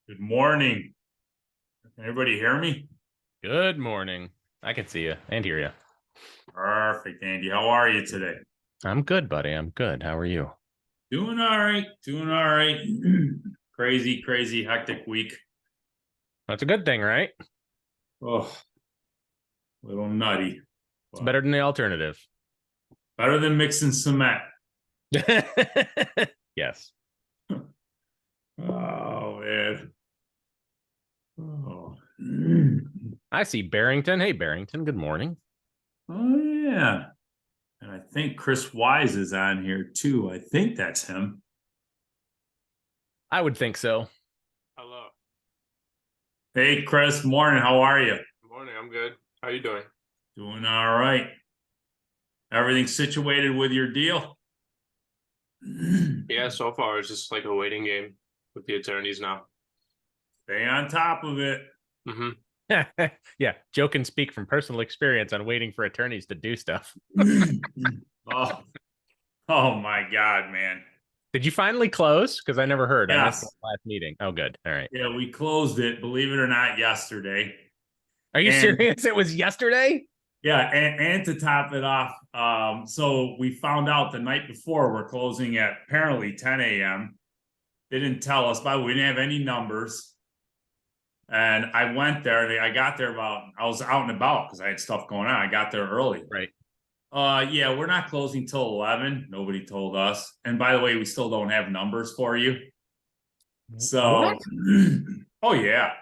Good morning. Can everybody hear me? Good morning. I can see you and hear you. Perfect, Andy. How are you today? I'm good, buddy. I'm good. How are you? Doing all right. Doing all right. Crazy, hectic week. That's a good thing, right? Oh, a little nutty. It's better than the alternative. Better than mixing cement. Yes. Oh, man. Oh. I see Barrington. Hey, Barrington. Good morning. Oh, yeah. And I think Chris Wise is on here too. I think that's him. I would think so. Hello. Hey, Chris. Morning. How are you? Good morning. I'm good. How are you doing? Doing all right. Everything situated with your deal? Yeah, so far it's just like a waiting game with the attorneys now. Stay on top of it. Yeah, Joe can speak from personal experience on waiting for attorneys to do stuff. oh, oh my God, man. Did you finally close? Because I never heard. I missed Yes. the last meeting. Oh, good. All right. Yeah, we closed it, believe it or not, yesterday. Are you And- serious? It was yesterday? Yeah, and to top it off, so we found out the night before we're closing at apparently 10 a.m. They didn't tell us, but we didn't have any numbers. And I went there, and I got there I was out and about because I had stuff going on. I got there early. Right. Yeah, we're not closing till 11. Nobody told us. And by the way, we still don't have numbers for you. So, What? oh yeah.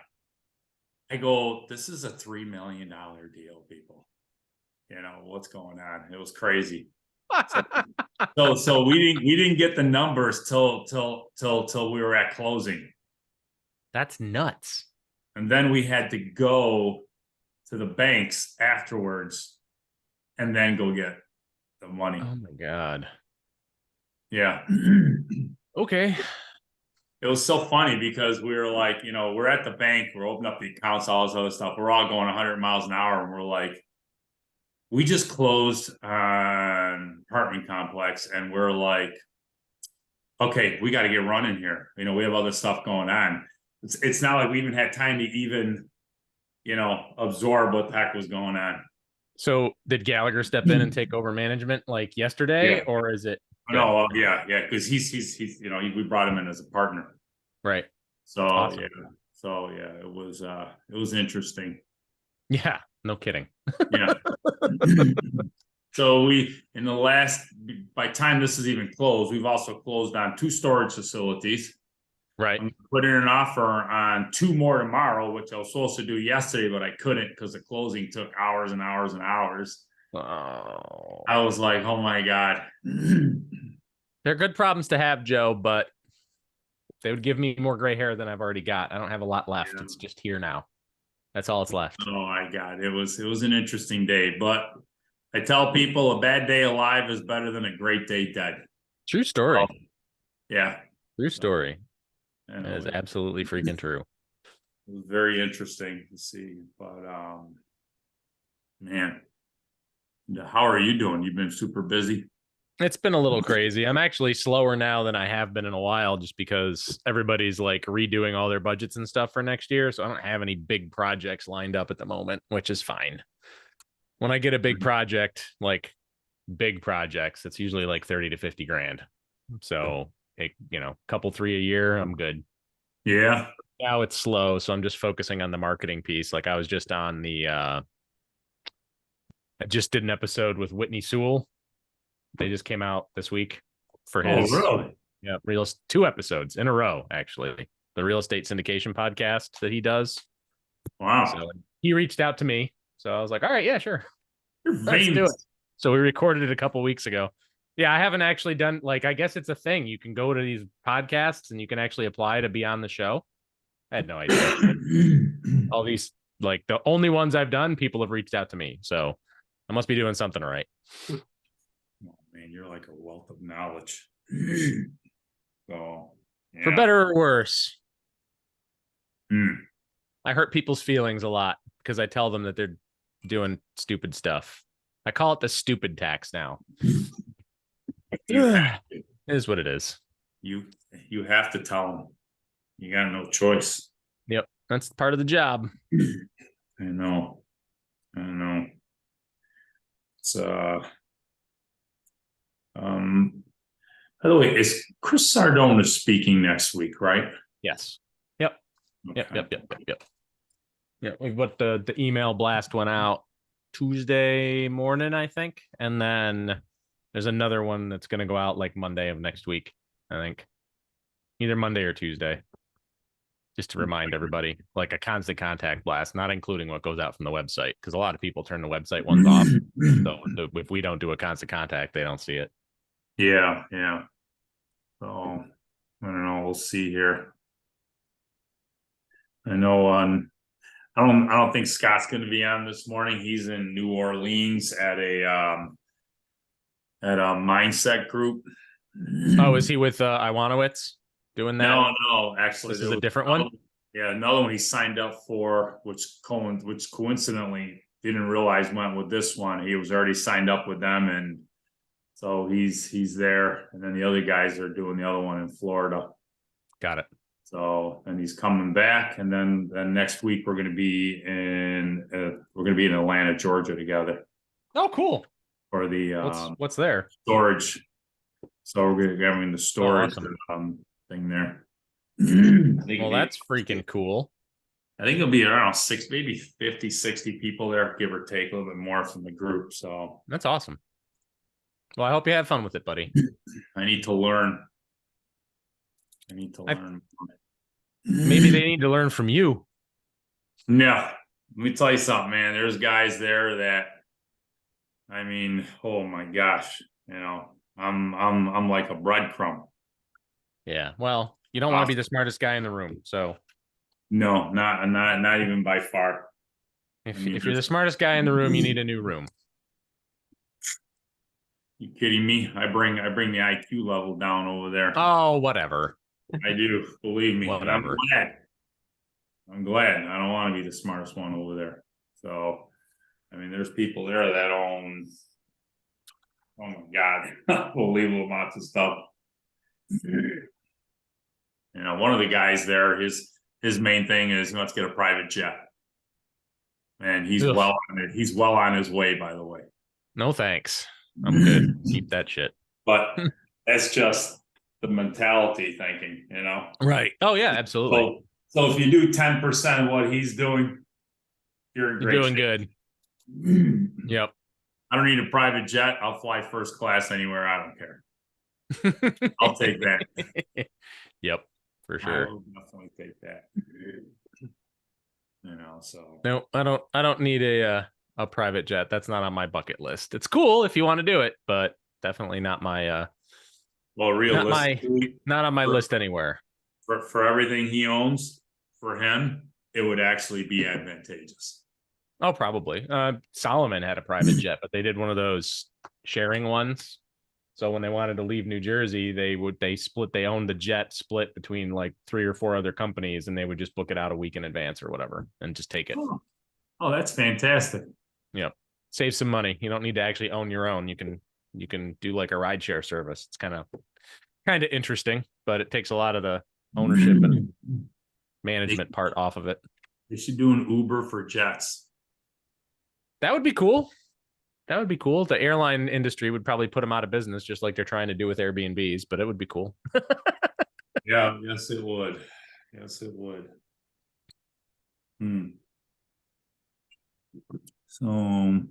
I go, this is a $3 million deal, people. You know, what's going on? It was crazy. So we didn't get the numbers till we were at closing. That's nuts. And then we had to go to the banks afterwards and then go get the money. Oh my God. Yeah. Okay. It was so funny because we were like, you know, we're at the bank, we're opening up the accounts, all this other stuff. We're all going 100 miles an hour, and we're like, we just closed an apartment complex, and we're like, okay, we got to get running here. You know, we have other stuff going on. It's not like we even had time to even, you know, absorb what the heck was going on. So did Gallagher step in and take over management like yesterday, Yeah. or is it? No, yeah, because he's you know, we brought him in as a partner. Right. So Awesome. yeah, it was interesting. Yeah, no kidding. Yeah. So in the last, by time this is even closed, we've also closed on 2 storage facilities. Right. I'm putting an offer on 2 more tomorrow, which I was supposed to do yesterday, but I couldn't because the closing took hours and hours and hours. Oh. I was like, oh my God. They're good problems to have, Joe, but they would give me more gray hair than I've already got. I don't have a lot left. Yeah. It's just here now. That's all it's left. Oh my God. It was an interesting day, but I tell people a bad day alive is better than a great day dead. True story. Oh, yeah. True story. And That is absolutely freaking true. it was very interesting to see, but man, how are you doing? You've been super busy. It's been a little crazy. I'm actually slower now than I have been in a while just because everybody's like redoing all their budgets and stuff for next year. So I don't have any big projects lined up at the moment, which is fine. When I get a big project, like big projects, it's usually like 30 to 50 grand. So, you know, couple 3 a year, I'm good. Yeah. Now it's slow. So I'm just focusing on the marketing piece. Like I was just on I just did an episode with Whitney Sewell. They just came out this week for his really? Yeah, 2 episodes in a row, actually. The real estate syndication podcast that he does. Wow. So he reached out to me. So I was like, all right, yeah, sure. You're Let's do famous. it. So we recorded it a couple weeks ago. Yeah, I haven't actually done, like, I guess it's a thing. You can go to these podcasts and you can actually apply to be on the show. I had no idea. All these, like, the only ones I've done, people have reached out to me. So I must be doing something right. Oh, man, you're like a wealth of knowledge. So, yeah. For better or worse. Hmm. I hurt people's feelings a lot because I tell them that they're doing stupid stuff. I call it the stupid tax now. It is what it is. You have to tell them. You got no choice. Yep. That's part of the job. I know. It's by the way, is Chris Sardone speaking next week, right? Yes. Yep. Okay. Yep. Yeah, but the email blast went out Tuesday morning, I think, and then there's another one that's going to go out like Monday of next week, I think, either Monday or Tuesday, just to remind everybody, like a constant contact blast, not including what goes out from the website, because a lot of people turn the website ones off. So if we don't do a constant contact, they don't see it. Yeah. So I don't know. We'll see here. I know I don't think Scott's going to be on this morning. He's in New Orleans at a mindset group. Oh, is he with Iwanowitz doing that? No, actually, this is a different one. Yeah, another one he signed up for, which coincidentally didn't realize went with this one. He was already signed up with them, and so he's there. And then the other guys are doing the other one in Florida. Got it. So, and he's coming back, and then next week we're going to be in Atlanta, Georgia together Oh, cool. for the What's there? storage. So we're going to be having the storage awesome. Thing there. Well, that's freaking cool. I think it'll be around maybe 50, 60 people there, give or take, a little bit more from the group. So that's awesome. Well, I hope you have fun with it, buddy. I need to learn. Maybe they need to learn from you. No, let me tell you something, man. There's guys there that, I mean, oh my gosh, I'm like a breadcrumb. Yeah, well, you don't want to be the smartest guy in the room, so no, not even by far. If you're the smartest guy in the room, you need a new room. You kidding me? I bring the IQ level down over there. Oh, whatever. I do, believe me. Whatever. I'm glad. I don't want to be the smartest one over there. So, I mean, there's people there that own, oh my God, unbelievable amounts of stuff. One of the guys there, his main thing is he wants to get a private jet. And he's well on his way, by the way. No thanks. I'm good. Keep that shit. But that's just the mentality thinking, Right. Oh yeah, absolutely. So if you do 10% of what he's doing, you're doing good. Yep. I don't need a private jet. I'll fly first class anywhere. I don't care. I'll take that. Yep, for sure. I'll definitely take that. So no, I don't need a private jet. That's not on my bucket list. It's cool if you want to do it, but definitely not my realistically, not on my list anywhere. For everything he owns, for him, it would actually be advantageous. Oh, probably. Solomon had a private jet, but they did one of those sharing ones. So when they wanted to leave New Jersey, they owned the jet split between like 3 or 4 other companies, and they would just book it out a week in advance or whatever and just take it. Oh, that's fantastic. Yep. Save some money. You don't need to actually own your own. You can do like a rideshare service. It's kind of interesting, but it takes a lot of the ownership and management part off of it. They should do an Uber for jets. That would be cool. The airline industry would probably put them out of business, just like they're trying to do with Airbnbs, but it would be cool. Yeah, yes, it would. So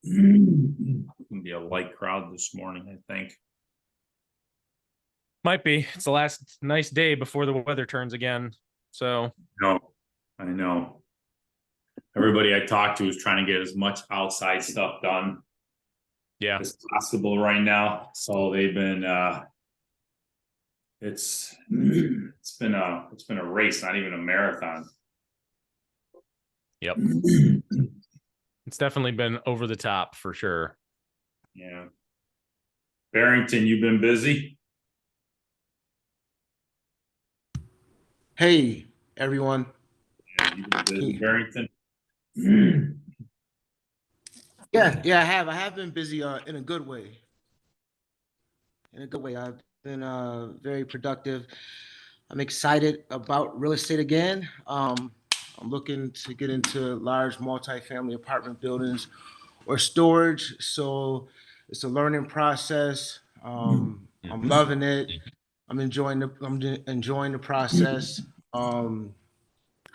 it's gonna be a light crowd this morning, I think. Might be. It's the last nice day before the weather turns again. So I know. Everybody I talked to is trying to get as much outside stuff done as possible right now. So they've been it's been a race, not even a marathon. Yep. It's definitely been over the top for sure. Yeah. Barrington, you've been busy? Hey, everyone. Yeah, you've been busy, Barrington? Yeah, I have. I have been busy in a good way. I've been very productive. I'm excited about real estate again. I'm looking to get into large multifamily apartment buildings or storage. So it's a learning process. I'm loving it. I'm enjoying the process.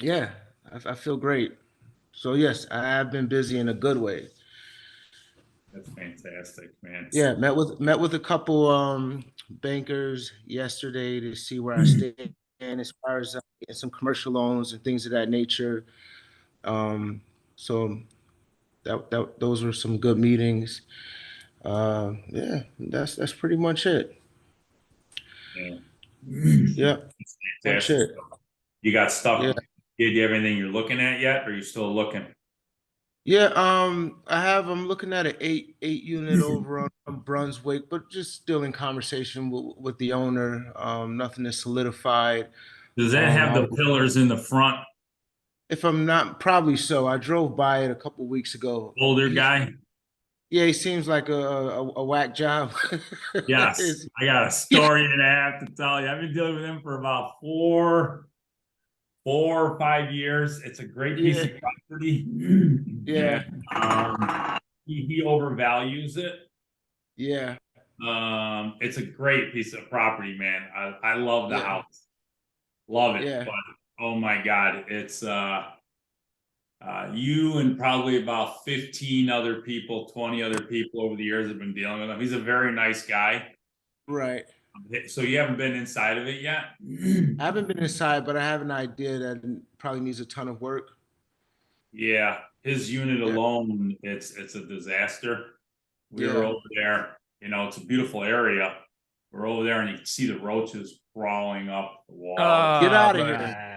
Yeah, I feel great. So yes, I have been busy in a good way. That's fantastic, man. Yeah, met with a couple bankers yesterday to see where I stand as far as getting some commercial loans and things of that nature. So those were some good meetings. Yeah, that's pretty much it. Yeah. Yeah, much Fantastic. it. You got Yeah. stuff. Did you have anything you're looking at yet? Or are you still looking? Yeah, I'm looking at an eight unit over on Brunswick, but just still in conversation with the owner. Nothing is solidified. Does that have the I'll, pillars in the front? if I'm not, probably so. I drove by it a couple weeks ago. Older guy? Yeah, he seems like a whack job. Yes. It's- I got a yeah, story and a half to tell you. I've been dealing with him for about four or 5 years. It's a great piece yeah, of property. yeah, And he overvalues it. yeah, It's a great piece of property, man. I love the yeah, house. Love it. yeah, But oh my God, it's you and probably about 15 other people, 20 other people over the years have been dealing with him. He's a very nice guy. right. So you haven't been inside of it yet? I haven't been inside, but I have an idea that it probably needs a ton of work. Yeah, his unit Yeah, alone, it's a disaster. We were yeah. over there, it's a beautiful area. We're over there and you can see the roaches crawling up the wall. Get Oh, out of here.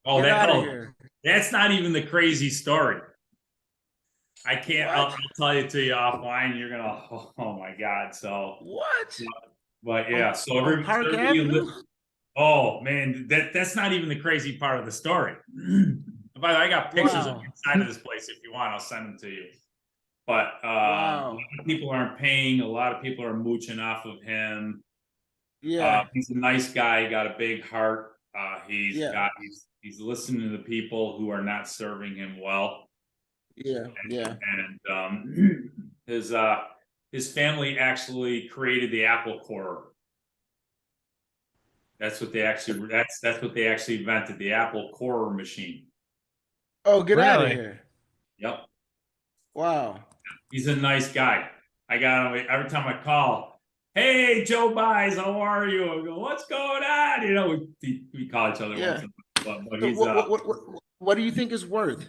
Oh, Get out of oh, here. that's not even the crazy story. I can't, I'll What? tell you to you offline. You're gonna, oh my God. So, What? but yeah, so On Park Avenue? oh man, that's not even the crazy part of the story. By the way, I got pictures of Wow. inside of this place. If you want, I'll send them to you. But a Wow. lot of people aren't paying. A lot of people are mooching off of him. Yeah. He's a nice guy. He got a big heart. Yeah. He's listening to the people who are not serving him well. Yeah. Yeah. And his family actually created the apple core. That's what they actually that's what they actually invented, the apple core machine. Oh, get out of really? here. Yep. Wow. He's a nice guy. I got him every time I call. Hey, Joe Buys, how are you? I go, what's going on? We call each other Yeah. once in a while, but So he's what do you think is worth?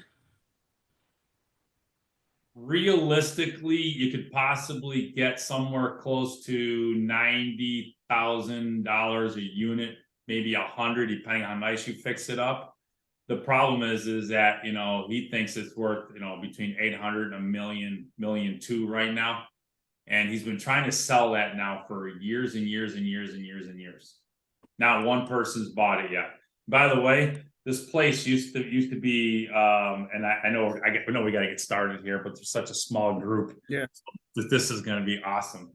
realistically, you could possibly get somewhere close to $90,000 a unit, maybe 100, depending on how nice you fix it up. The problem is that he thinks it's worth between 800 and a million two right now, and he's been trying to sell that now for years and years and years and years and years. Not one person's bought it yet. By the way, this place used to be, and I know we got to get started here, but there's such a small group. Yeah. That this is going to be awesome.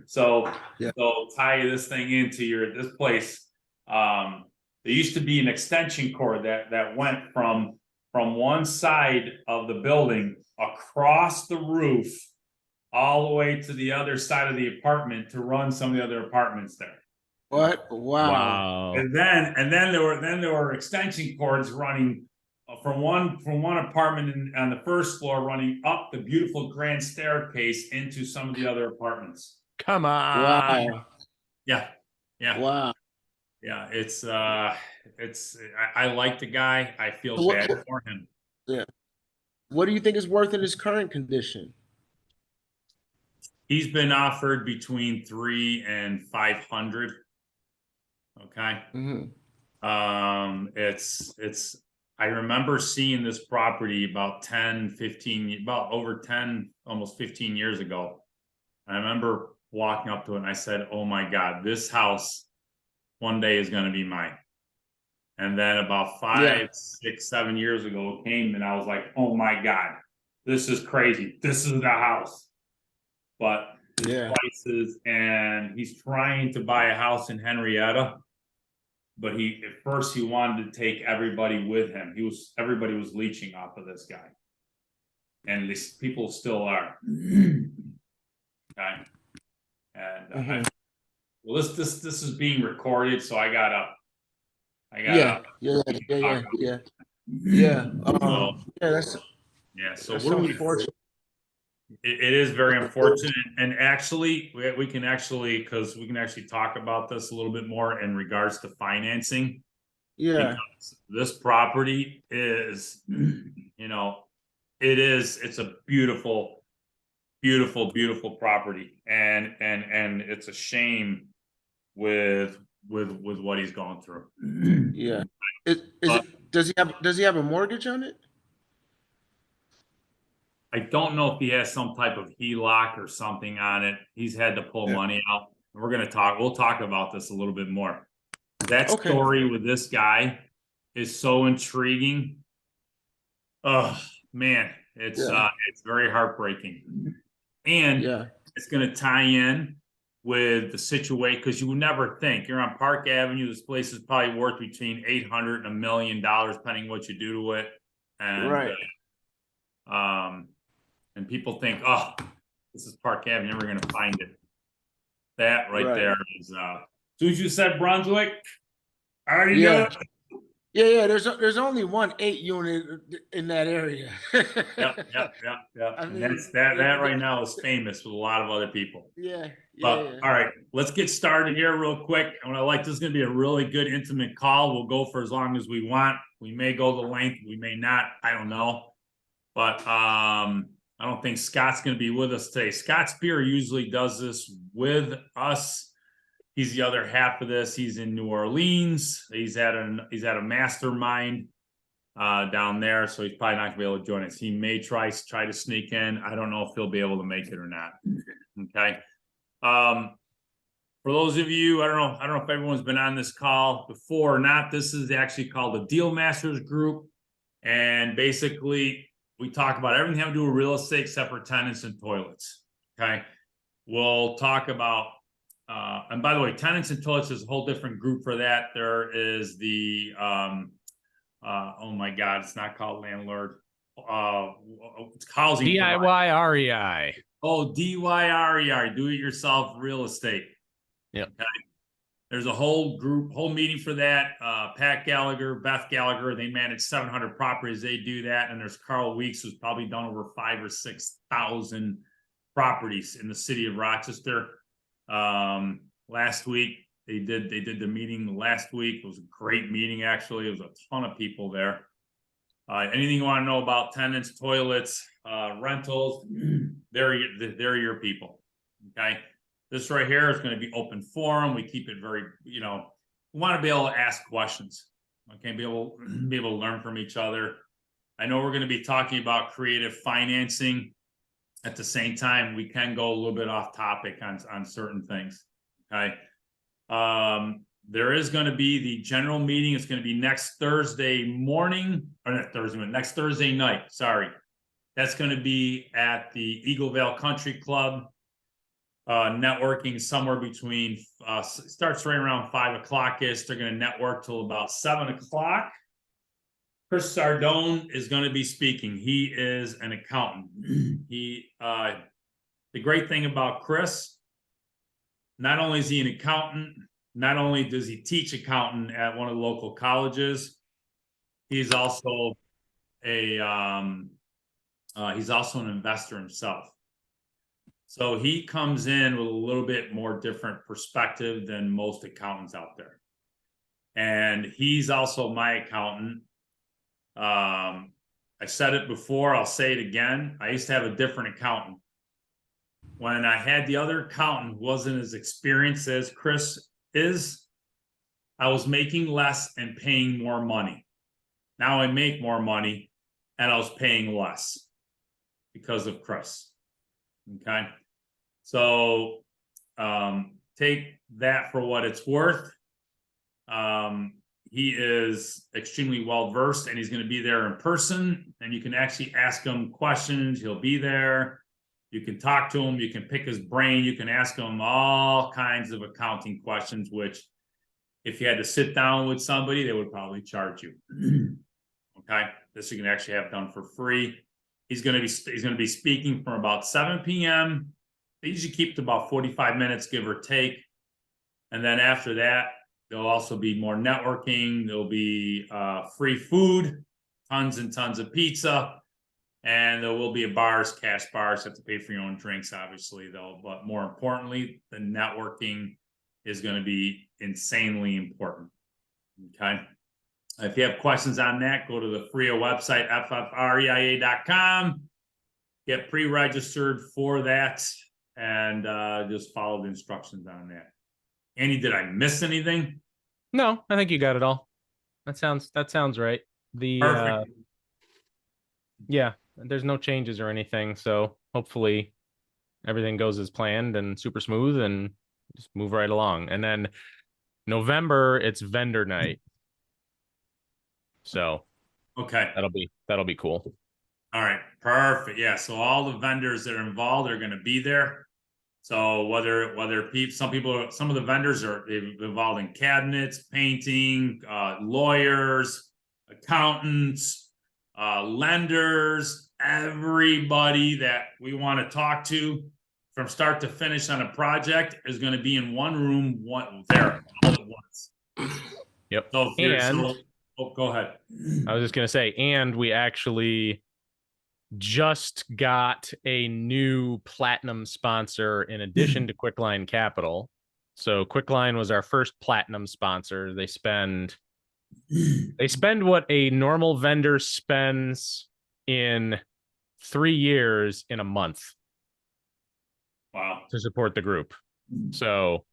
So, Yeah. so tie this thing into this place. There used to be an extension cord that went from one side of the building across the roof all the way to the other side of the apartment to run some of the other apartments there. What? Wow. Wow. And then there were extension cords running from one apartment on the first floor running up the beautiful grand staircase into some of the other apartments. Come on. Wow. Yeah. Yeah. Wow. Yeah. I like the guy. I feel So bad for him. yeah. What do you think is worth in his current condition? He's been offered between 300 and 500. Okay. Mm-hmm. It's I remember seeing this property about over 10, almost 15 years ago. I remember walking up to it and I said, oh my God, this house one day is going to be mine. And then about 5, 6, 7 years ago it came and I was like, oh my God, this is crazy. This is the house. But his prices, and he's trying to buy a house in Henrietta. but at first he wanted to take everybody with him. Everybody was leeching off of this guy. And these people still are. Okay. And well, this is being recorded, so I gotta Yeah. That's so that's what do we unfortunate. it is very unfortunate, and actually we can actually, because we can actually talk about this a little bit more in regards to financing. Yeah. Because this property is, you know, it's a beautiful property, and it's a shame with what he's going through. Yeah. Does he have a mortgage on it? I don't know if he has some type of HELOC or something on it. He's had to pull money out. We'll talk about this a little bit more. That story with this guy is so intriguing. Oh man, it's very heartbreaking. And it's going to tie in with the situation, because you would never think you're on Park Avenue. This place is probably worth between $800 and $1 million, depending what you do to it. And and people think, oh, this is Park Avenue, you're never going to find it. That there is. As soon as you said Brunswick, I already knew it. Yeah. There's only one 8-unit in that area. Yep. I mean, and that's that right now is famous with a lot of other people. All right, let's get started here real quick. This is going to be a really good intimate call. We'll go for as long as we want. We may go the length, we may not. I don't know, but I don't think Scott's going to be with us today. Scott Spear usually does this with us. He's the other half of this. He's in New Orleans. He's at a mastermind down there, so he's probably not gonna be able to join us. He may try to sneak in. I don't know if he'll be able to make it or not. Okay. For those of you, I don't know if everyone's been on this call before or not. This is actually called the DealMasters group, and basically we talk about everything having to do with real estate except for tenants and toilets. Okay. We'll talk about and by the way, tenants and toilets is a whole different group for that. There is the oh my God, it's not called landlord. It's housing DIY REI. Oh, DIY, do it yourself real estate. Yep. Okay. There's a whole meeting for that. Pat Gallagher, Beth Gallagher, they manage 700 properties. They do that. And there's Carl Weeks, who's probably done over 5,000 or 6,000 properties in the city of Rochester. Last week they did the meeting last week. It was a great meeting, actually. It was a ton of people there. Anything you want to know about tenants, toilets, rentals, they're your people. Okay. This right here is going to be open forum. We keep it very, we want to be able to ask questions. Okay, be able to learn from each other. I know we're going to be talking about creative financing. At the same time, we can go a little bit off topic on certain things. Okay. There is going to be the general meeting. It's going to be next Thursday morning, or not Thursday, but next Thursday night. Sorry. That's going to be at the Eagle Vale Country Club. Networking somewhere between starts right around 5 o'clock ish. They're going to network till about 7 o'clock. Chris Sardone is going to be speaking. He is an accountant. The great thing about Chris, not only is he an accountant, not only does he teach accounting at one of the local colleges, he's also an investor himself. So he comes in with a little bit more different perspective than most accountants out there. And he's also my accountant. I said it before, I'll say it again. I used to have a different accountant. When I had the other accountant who wasn't as experienced as Chris is, I was making less and paying more money. Now I make more money and I was paying less because of Chris. Okay. So take that for what it's worth. He is extremely well versed, and he's going to be there in person, and you can actually ask him questions. He'll be there. You can talk to him. You can pick his brain. You can ask him all kinds of accounting questions, which If you had to sit down with somebody, they would probably charge you. Okay, this you can actually have done for free. He's gonna be speaking from about 7 p.m. They usually keep to about 45 minutes, give or take. And then after that, there'll also be more networking. There'll be free food, tons and tons of pizza. And there will be cash bars, you have to pay for your own drinks, obviously, though. But more importantly, the networking is going to be insanely important. Okay. If you have questions on that, go to the REIA website, ffreia.com. Get pre-registered for that and just follow the instructions on that. Andy, did I miss anything? No, I think you got it all. That sounds right. Perfect. Yeah, there's no changes or anything, so hopefully everything goes as planned and super smooth and just move right along. And then November, it's vendor night. So Okay. that'll be cool. All right, perfect. Yeah, so all the vendors that are involved are going to be there. So some of the vendors are involved in cabinets, painting, lawyers, accountants, lenders, everybody that we want to talk to from start to finish on a project is going to be in one room, there all at once. Yep. So go ahead. I was just gonna say, and we actually just got a new platinum sponsor in addition to Quickline Capital. So Quickline was our first platinum sponsor. They spend what a normal vendor spends in 3 years in a month. Wow. To support the group. So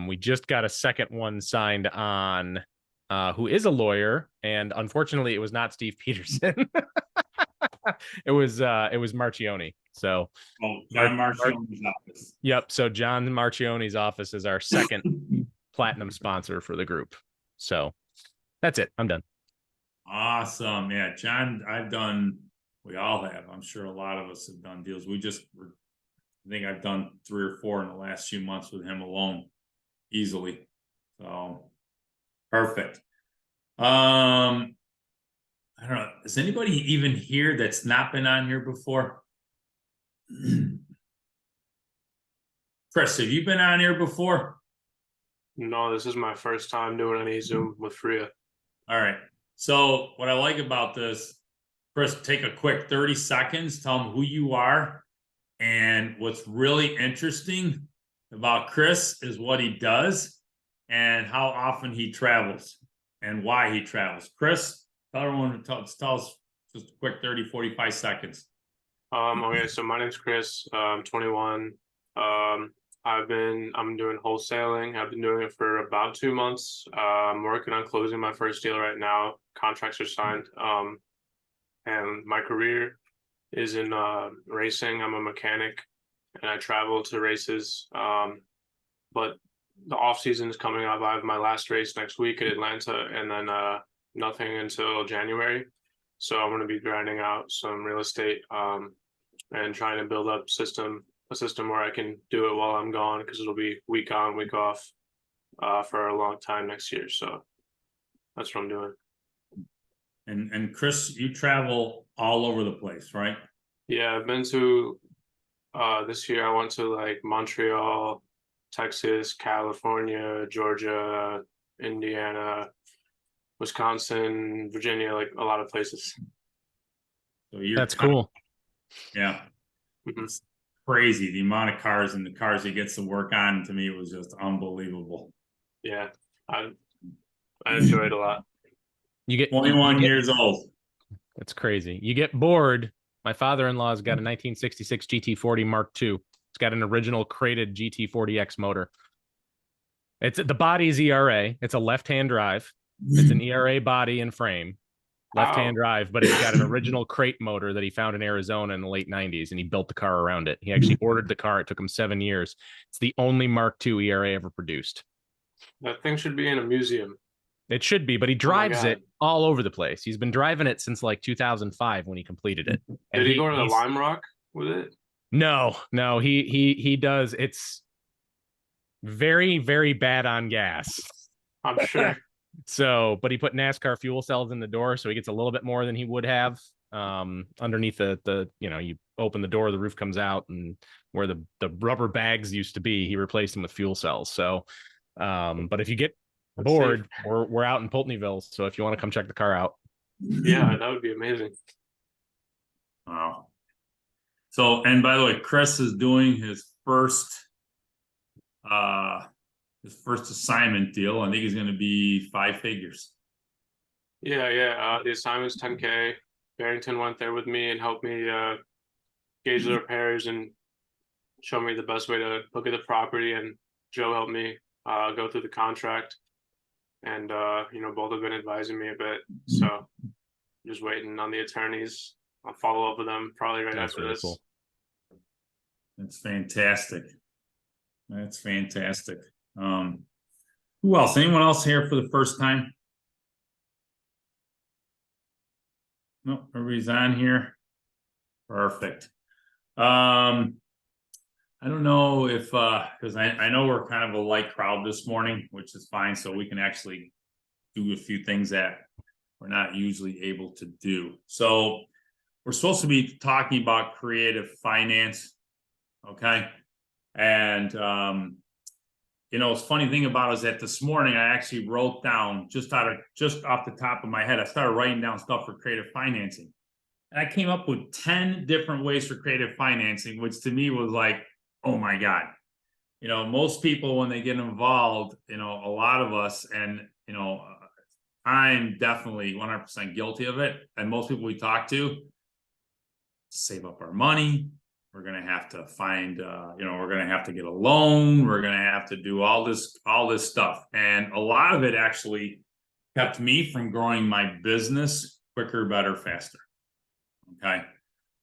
we just got a second one signed on, who is a lawyer, and unfortunately it was not Steve Peterson. It was Marchione. So John Marchione's office. Yep. So John Marchione's office is our second platinum sponsor for the group. So that's it. I'm done. Awesome. Yeah, John, we all have. I'm sure a lot of us have done deals. I think I've done 3 or 4 in the last few months with him alone, easily. So perfect. I don't know. Is anybody even here that's not been on here before? Chris, have you been on here before? No, this is my first time doing any Zoom with REIA. All right. So what I like about this, Chris, take a quick 30 seconds, tell them who you are. And what's really interesting about Chris is what he does and how often he travels and why he travels. Chris, tell everyone, tell us just a quick 30, 45 seconds. Okay, so my name's Chris. I'm 21. I'm doing wholesaling. I've been doing it for about 2 months. I'm working on closing my first deal right now. Contracts are signed. And my career is in racing. I'm a mechanic and I travel to races. But the off season is coming up. I have my last race next week at Atlanta and then nothing until January. So I'm going to be grinding out some real estate and trying to build up a system where I can do it while I'm gone, because it'll be week on, week off for a long time next year. So that's what I'm doing. And Chris, you travel all over the place, right? Yeah, I've been to this year I went to like Montreal, Texas, California, Georgia, Indiana, Wisconsin, Virginia, like a lot of places. So that's cool. Yeah. Mm-hmm. It's crazy. The amount of cars and the cars he gets to work on, to me, it was just unbelievable. Yeah. I enjoy it a lot. You get 21 years old. That's crazy. You get bored. My father-in-law's got a 1966 GT40 Mark II. It's got an original crated GT40X motor. The body's ERA. It's a left-hand drive. It's an ERA body and frame, left-hand drive, but it's got an original crate motor that he found in Arizona in the late 90s, and he built the car around it. He actually ordered the car. It took him 7 years. It's the only Mark II ERA ever produced. That thing should be in a museum. It should be, but he drives it all over the place. He's been driving it since like 2005 when he completed it. Did he go to the Lime Rock with it? No, he does. It's very, very bad on gas. I'm sure. So, but he put NASCAR fuel cells in the door, so he gets a little bit more than he would have. Underneath the you open the door, the roof comes out, and where the rubber bags used to be, he replaced them with fuel cells. So, but if you get bored, we're out in Pulteneyville, so if you want to come check the car out. Yeah, that would be amazing. Wow. So, and by the way, Chris is doing his first assignment deal. I think he's going to be 5 figures. Yeah. The assignment's 10K. Barrington went there with me and helped me gauge the repairs and show me the best way to look at the property. And Joe helped me go through the contract. And both have been advising me a bit. So just waiting on the attorneys. I'll follow up with them probably right That's after really this. cool. That's fantastic. That's fantastic. Who else? Anyone else here for the first time? No, everybody's on here. Perfect. I don't know if because I know we're kind of a light crowd this morning, which is fine, so we can actually do a few things that we're not usually able to do. So we're supposed to be talking about creative finance, okay? And it's funny thing about it is that this morning I actually wrote down just off the top of my head, I started writing down stuff for creative financing. And I came up with 10 different ways for creative financing, which to me was like, oh my God. Most people when they get involved, a lot of us, and I'm definitely 100% guilty of it. And most people we talk to save up our money. We're going to have to find, we're going to have to get a loan. We're going to have to do all this stuff. And a lot of it actually kept me from growing my business quicker, better, faster. Okay.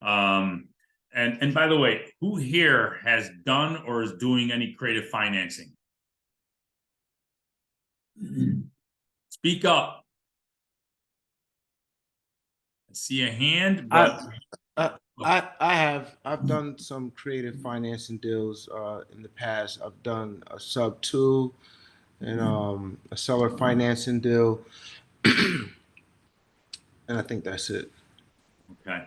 And by the way, who here has done or is doing any creative financing? Speak up. I see a hand, but I've done some creative financing deals in the past. I've done a sub 2 and a seller financing deal. And I think that's it. okay.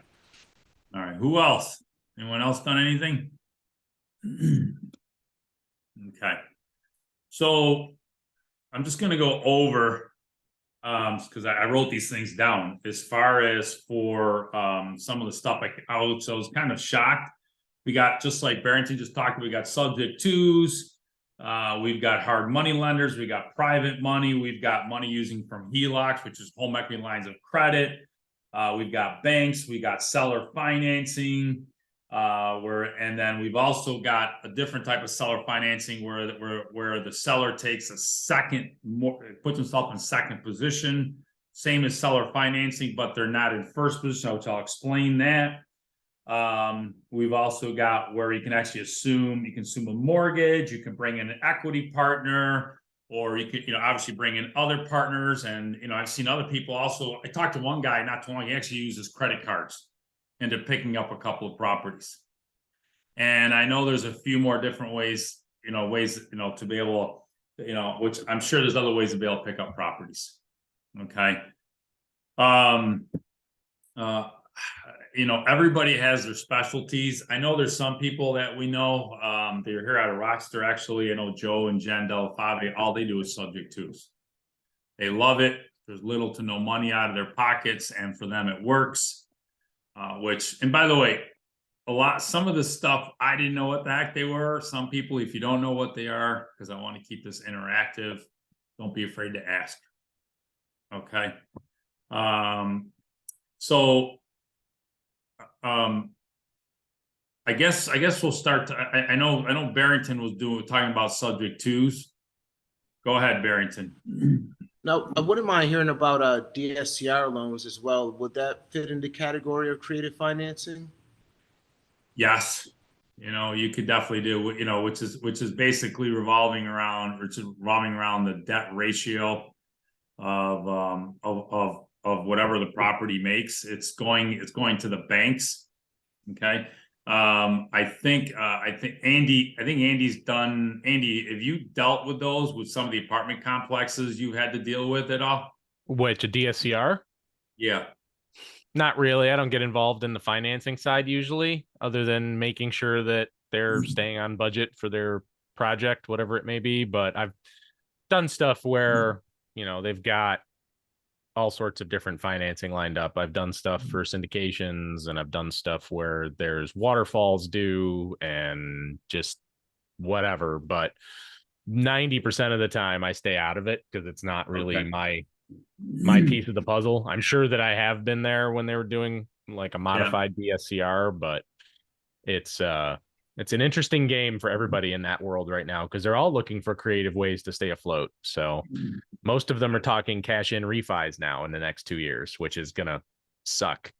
All right. Who else? Anyone else done anything? Okay. So I'm just going to go over because I wrote these things down as far as for some of the stuff I was kind of shocked. We got, just like Barrington just talked, we got subject twos. We've got hard money lenders. We got private money. We've got money using from HELOCs, which is home equity lines of credit. We've got banks. We got seller financing. And then we've also got a different type of seller financing where the seller takes puts himself in second position, same as seller financing, but they're not in first position, which I'll explain that. We've also got where you can actually assume a mortgage, you can bring in an equity partner, or you could, obviously bring in other partners. And, I've seen other people also. I talked to one guy not too long, he actually uses credit cards into picking up a couple of properties. And I know there's a few more different ways, to be able, which I'm sure there's other ways to be able to pick up properties. Okay. Everybody has their specialties. I know there's some people that we know, they're here out of Rochester. Actually, I know Joe and Jen Del Fave, all they do is subject twos. They love it. There's little to no money out of their pockets, and for them it works. And by the way, some of the stuff, I didn't know what the heck they were. Some people, if you don't know what they are, because I want to keep this interactive, don't be afraid to ask. Okay. I guess we'll start. I know Barrington was talking about subject twos. Go ahead, Barrington. Now, I wouldn't mind hearing about DSCR loans as well. Would that fit in the category of creative financing? Yes. You could definitely do, which is basically revolving around the debt ratio of whatever the property makes. It's going to the banks. Okay. I think Andy's done. Andy, have you dealt with those with some of the apartment complexes you had to deal with at all? Which, a DSCR? Yeah. Not really. I don't get involved in the financing side usually, other than making sure that they're staying on budget for their project, whatever it may be. But I've done stuff where, they've got all sorts of different financing lined up. I've done stuff for syndications, and I've done stuff where there's waterfalls due and just whatever. But 90% of the time I stay out of it because it's not really Okay. my piece of the puzzle. I'm sure that I have been there when they were doing like a modified DSCR, but it's an interesting game for everybody in that world right now because they're all looking for creative ways to stay afloat. So most of them are talking cash in refis now in the next 2 years, which is gonna suck.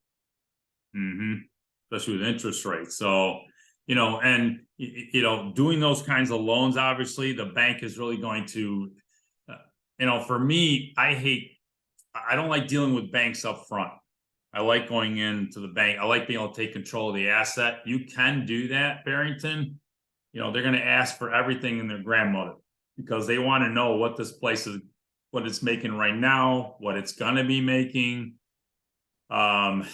Especially with interest rates. So, and doing those kinds of loans, obviously the bank is really going to, for me, I don't like dealing with banks up front. I like going into the bank. I like being able to take control of the asset. You can do that, Barrington. They're going to ask for everything in their grandmother because they want to know what this place is, what it's making right now, what it's going to be making. And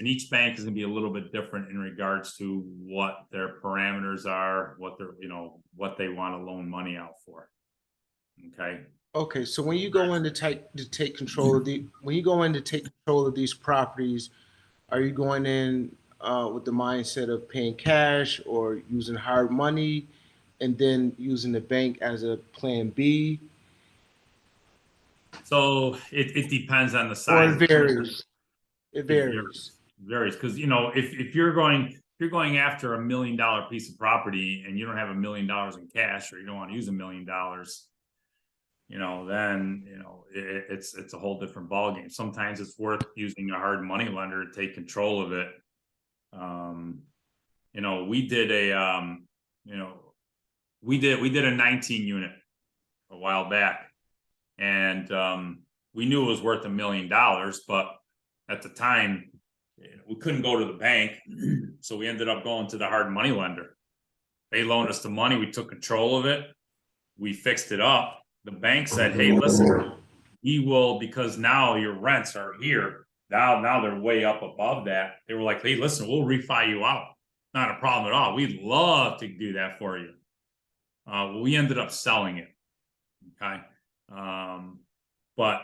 each bank is going to be a little bit different in regards to what their parameters are, what they're, what they want to loan money out for. Okay. Okay, so when you go in to take control of these properties, are you going in with the mindset of paying cash or using hard money, and then using the bank as a plan B? So it depends on the Or size. it varies. It varies. Varies because if you're going after $1 million piece of property and you don't have $1 million in cash, or you don't want to use $1 million, then it's a whole different ballgame. Sometimes it's worth using a hard money lender to take control of it. We did a 19 unit a while back, and we knew it was worth $1 million, but at the time we couldn't go to the bank, so we ended up going to the hard money lender. They loaned us the money. We took control of it. We fixed it up. The bank said, "Hey, listen, we will, because now your rents are here. Now they're way up above that." They were like, "Hey, listen, we'll refi you out. Not a problem at all. We'd love to do that for you." We ended up selling it. Okay. But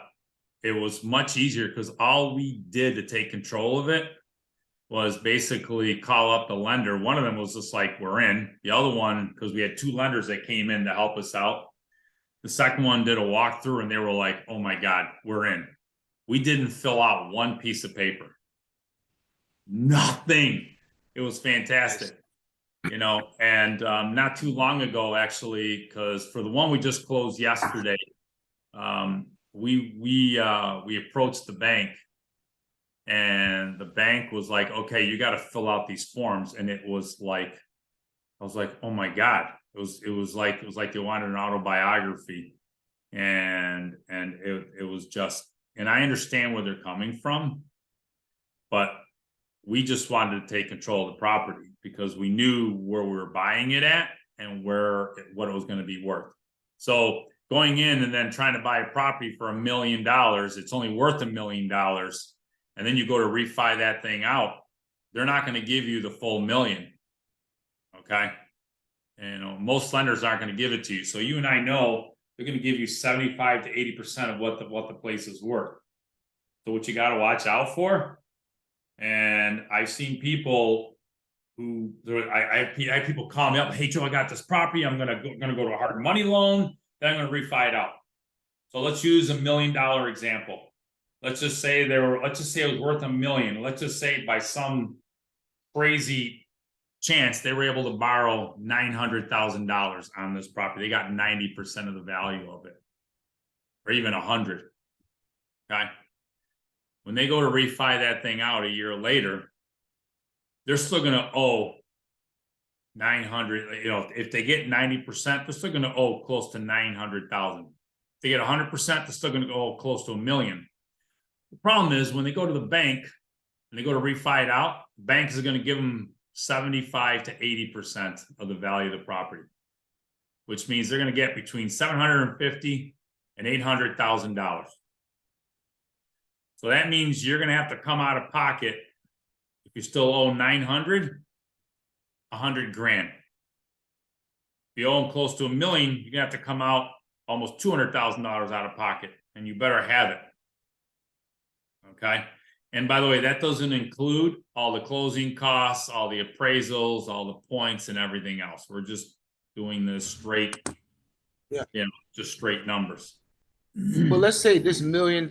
it was much easier because all we did to take control of it was basically call up the lender. One of them was just like, "We're in." The other one, because we had 2 lenders that came in to help us out. The second one did a walkthrough and they were like, "Oh my God, we're in." We didn't fill out one piece of paper. Nothing. It was fantastic. And not too long ago, actually, because for the one we just closed yesterday, we approached the bank, and the bank was like, "Okay, you got to fill out these forms." And it was like, I was like, "Oh my God." It was like they wanted an autobiography, and it was just, and I understand where they're coming from, but we just wanted to take control of the property because we knew where we were buying it at and what it was going to be worth. So going in and then trying to buy a property for $1 million, it's only worth $1 million, and then you go to refi that thing out, they're not going to give you the full million. Okay. Most lenders aren't going to give it to you. So you and I know they're going to give you 75 to 80% of what the place is worth. So what you got to watch out for. And I've seen people who I have people call me up, "Hey Joe, I got this property. I'm gonna go to a hard money loan. Then I'm gonna refi it out." So let's use $1 million example. Let's just say it was worth $1 million. Let's just say by some crazy chance they were able to borrow $900,000 on this property. They got 90% of the value of it, or even 100. Okay. When they go to refi that thing out a year later, they're still going to owe 900. If they get 90%, they're still going to owe close to 900,000. If they get 100%, they're still going to owe close to $1 million. The problem is when they go to the bank and they go to refi it out, the bank is going to give them 75 to 80% of the value of the property, which means they're going to get between $750 and $800,000. So that means you're going to have to come out of pocket, if you still owe 900, 100 grand. If you owe them close to $1 million, you're gonna have to come out almost $200,000 out of pocket, and you better have it. Okay. And by the way, that doesn't include all the closing costs, all the appraisals, all the points, and everything else. We're just doing this straight, Yeah. you know, just straight numbers. Well, let's say this $1 million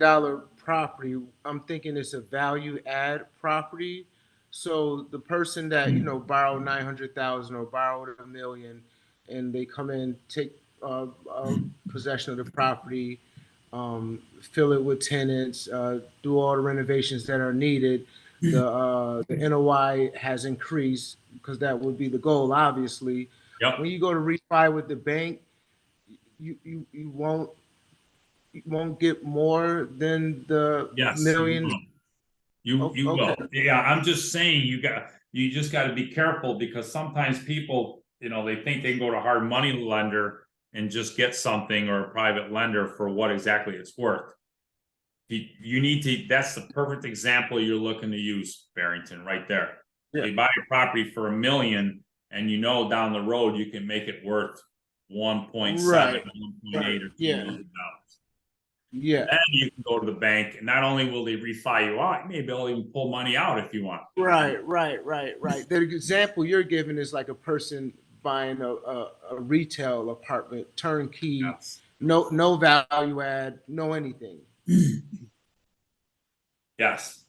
property, I'm thinking it's a value add property. So the person that, you know, borrowed 900,000 or borrowed $1 million, and they come in, take possession of the property, fill it with tenants, do all the renovations that are needed. The NOI has increased because that would be the goal, obviously. Yep. When you go to refi with the bank, you won't get more than the Yes, million. you Okay. will. Yeah, I'm just saying you just got to be careful, because sometimes people, you know, they think they can go to hard money lender and just get something, or a private lender, for what exactly it's worth. You need to, that's the perfect example you're looking to use, Barrington, right there. Yeah. You buy a property for $1 million, and you know down the road you can make it worth 1.7, Right. 1.8, or $2 Yeah. million. Yeah. Then you can go to the bank, and not only will they refi you out, you may be able to even pull money out if you want. Right. The example you're giving is like a person buying a retail apartment, turnkey, Yes. no value add, no anything. Yes,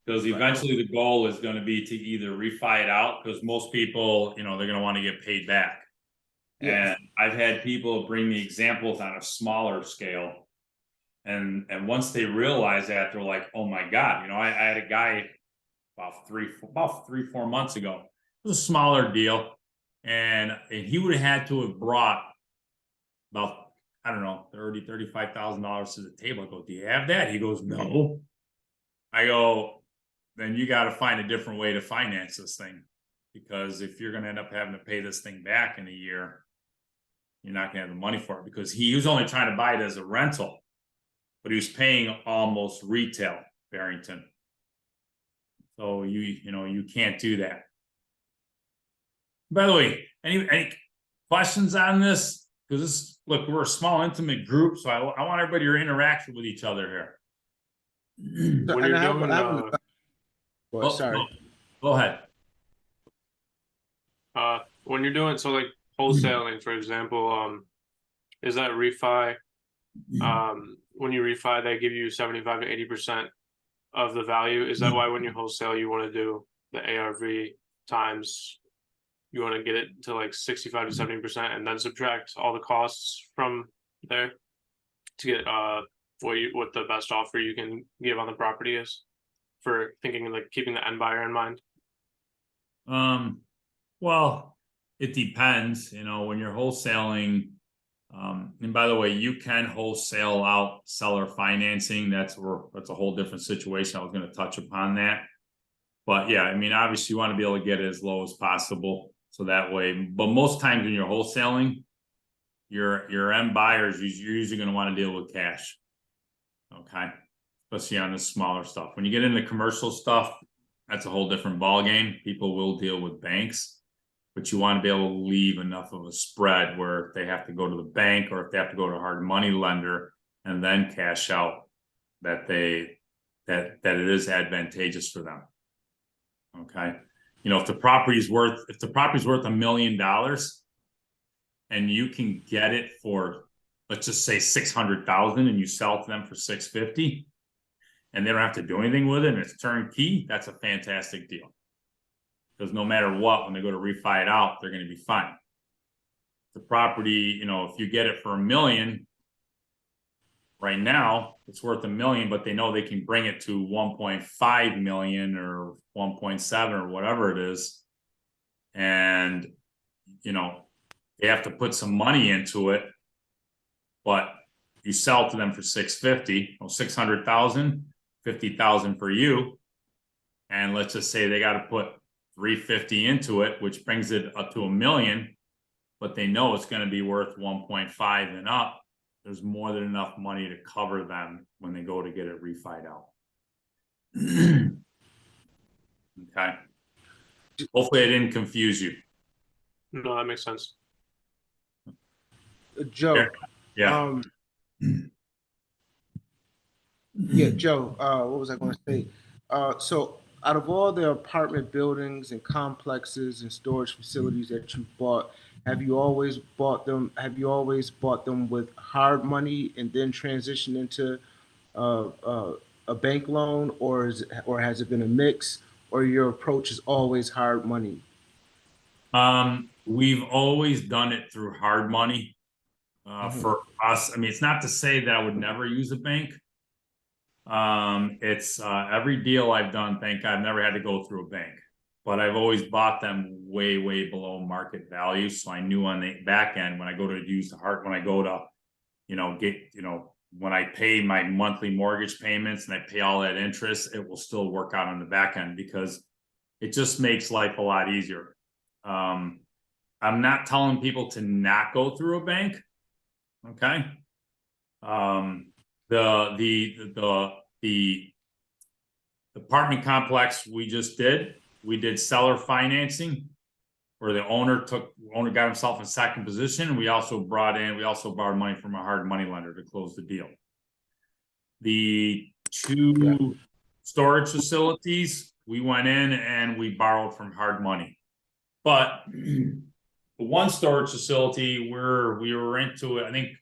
because eventually the goal is going to be to either refi it out, because most people, you know, they're going to want to get paid back. Yes. And I've had people bring me examples on a smaller scale. And once they realize that, they're like, oh my God, you know, I had a guy about 3-4 months ago. It was a smaller deal. And he would have had to have brought about, I don't know, $35,000 to the table. I go, do you have that? He goes, no. I go, then you got to find a different way to finance this thing. Because if you're going to end up having to pay this thing back in a year, you're not going to have the money for it, because he was only trying to buy it as a rental, but he was paying almost retail, Barrington. So you know, you can't do that. By the way, any questions on this? Because this, look, we're a small, intimate group, so I want everybody to interact with each other here. When you're doing, sorry. Go ahead. when you're doing, so like wholesaling, for example, is that refi? When you refi, they give you 75 to 80% of the value. Is that why when you wholesale, you want to do the ARV times, you want to get it to like 65 to 70% and then subtract all the costs from there to get what the best offer you can give on the property is, for thinking like keeping the end buyer in mind? Well, it depends, you know, when you're wholesaling. And by the way, you can wholesale out seller financing. That's a whole different situation. I was going to touch upon that. But yeah, I mean, obviously you want to be able to get it as low as possible. So that way, but most times when you're wholesaling, your end buyers, you're usually going to want to deal with cash. Okay. Especially on the smaller stuff. When you get into commercial stuff, that's a whole different ballgame. People will deal with banks, but you want to be able to leave enough of a spread where if they have to go to the bank, or if they have to go to a hard money lender and then cash out, that it is advantageous for them. Okay. You know, if the property's worth $1 million and you can get it for, let's just say 600,000, and you sell it to them for 650, and they don't have to do anything with it, and it's turnkey, that's a fantastic deal. Because no matter what, when they go to refi it out, they're going to be fine. The property, you know, if you get it for $1 million, right now it's worth $1 million, but they know they can bring it to 1.5 million or 1.7 or whatever it is. And, you know, they have to put some money into it, but you sell to them for 650, 600,000, 50,000 for you. And let's just say they got to put 350 into it, which brings it up to $1 million, but they know it's going to be worth 1.5 and up. There's more than enough money to cover them when they go to get it refied out. Okay. Hopefully I didn't confuse you. No, that makes sense. Joe. Yeah. Yeah, Joe, what was I going to say? So out of all the apartment buildings and complexes and storage facilities that you bought, have you always bought them with hard money and then transitioned into a bank loan, or has it been a mix, or your approach is always hard money? We've always done it through hard money. For us, I mean, it's not to say that I would never use a bank. It's every deal I've done, thank God, I've never had to go through a bank, but I've always bought them way, way below market value. So I knew on the back end, when I go to use the heart, when I go to, when I pay my monthly mortgage payments and I pay all that interest, it will still work out on the back end because it just makes life a lot easier. I'm not telling people to not go through a bank. Okay. The apartment complex we did seller financing where the owner got himself in second position. We also borrowed money from a hard money lender to close the deal. The two storage facilities, we went in and we borrowed from hard money. But the one storage facility where we were into it, I think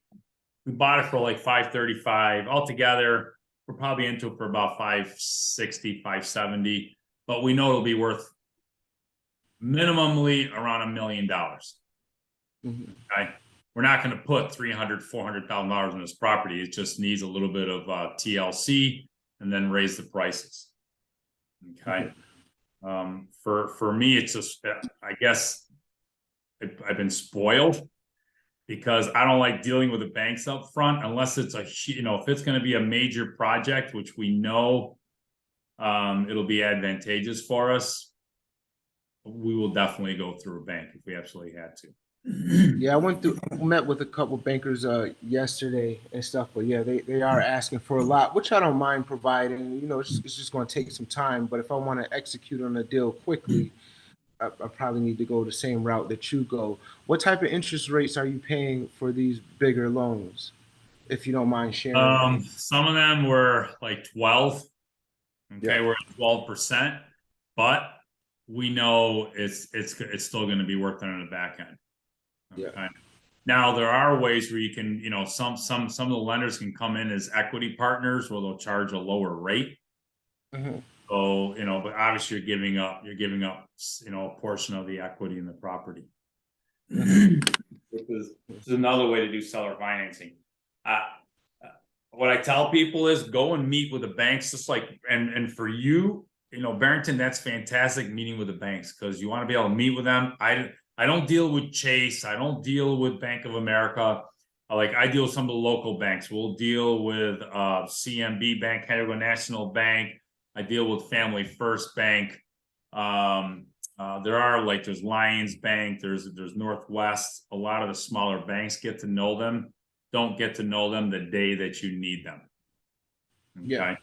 we bought it for like 535 altogether. We're probably into it for about 560, 570, but we know it'll be worth minimally around $1 million. Okay. We're not going to put $300,000, $400,000 in this property. It just needs a little bit of TLC and then raise the prices. Okay. For me, it's just, I guess I've been spoiled because I don't like dealing with the banks up front unless it's if it's going to be a major project, which we know it'll be advantageous for us. We will definitely go through a bank if we absolutely had to. Yeah, I met with a couple bankers yesterday and stuff, but yeah, they are asking for a lot, which I don't mind providing. It's just going to take some time, but if I want to execute on a deal quickly, I probably need to go the same route that you go. What type of interest rates are you paying for these bigger loans, if you don't mind sharing? Some of them were like 12. Okay, Yeah. we're at 12%, but we know it's still going to be worth it on the back end. Okay. Yeah. Now there are ways where you can, some of the lenders can come in as equity partners where they'll charge a lower rate. So, but obviously you're giving up, a portion of the equity in the property. This is another way to do seller financing. What I tell people is go and meet with the banks, just like, and for you, Barrington, that's fantastic meeting with the banks because you want to be able to meet with them. I don't deal with Chase. I don't deal with Bank of America. I deal with some of the local banks. We'll deal with CMB Bank, Canada National Bank. I deal with Family First Bank. There's Lions Bank. There's Northwest. A lot of the smaller banks get to know them. Don't get to know them the day that you need them. Okay?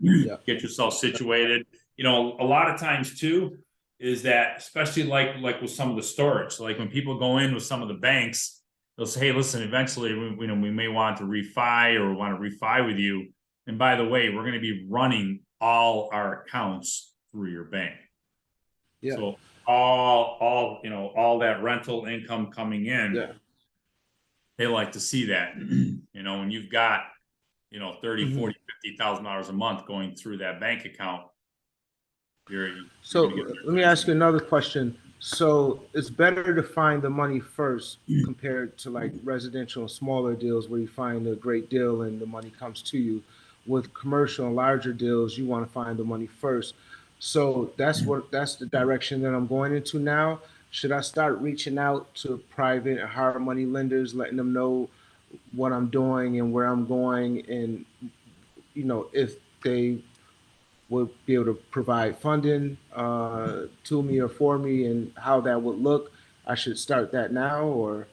Yeah. Get yourself situated. A lot of times too is that, especially like with some of the storage, like when people go in with some of the banks, they'll say, hey, listen, eventually we may want to refi or want to refi with you. And by the way, we're going to be running all our accounts through your bank. Yeah. So all that rental income coming in, Yeah. they like to see that. When you've got, $30,000, $40,000, $50,000 a month going through that bank account. So let me ask you another question. So it's better to find the money first compared to like residential and smaller deals where you find a great deal and the money comes to you. With commercial and larger deals, you want to find the money first. So that's the direction that I'm going into now. Should I start reaching out to private and hard money lenders, letting them know what I'm doing and where I'm going, and if they would be able to provide funding to me or for me, and how that would look. I should start that now, or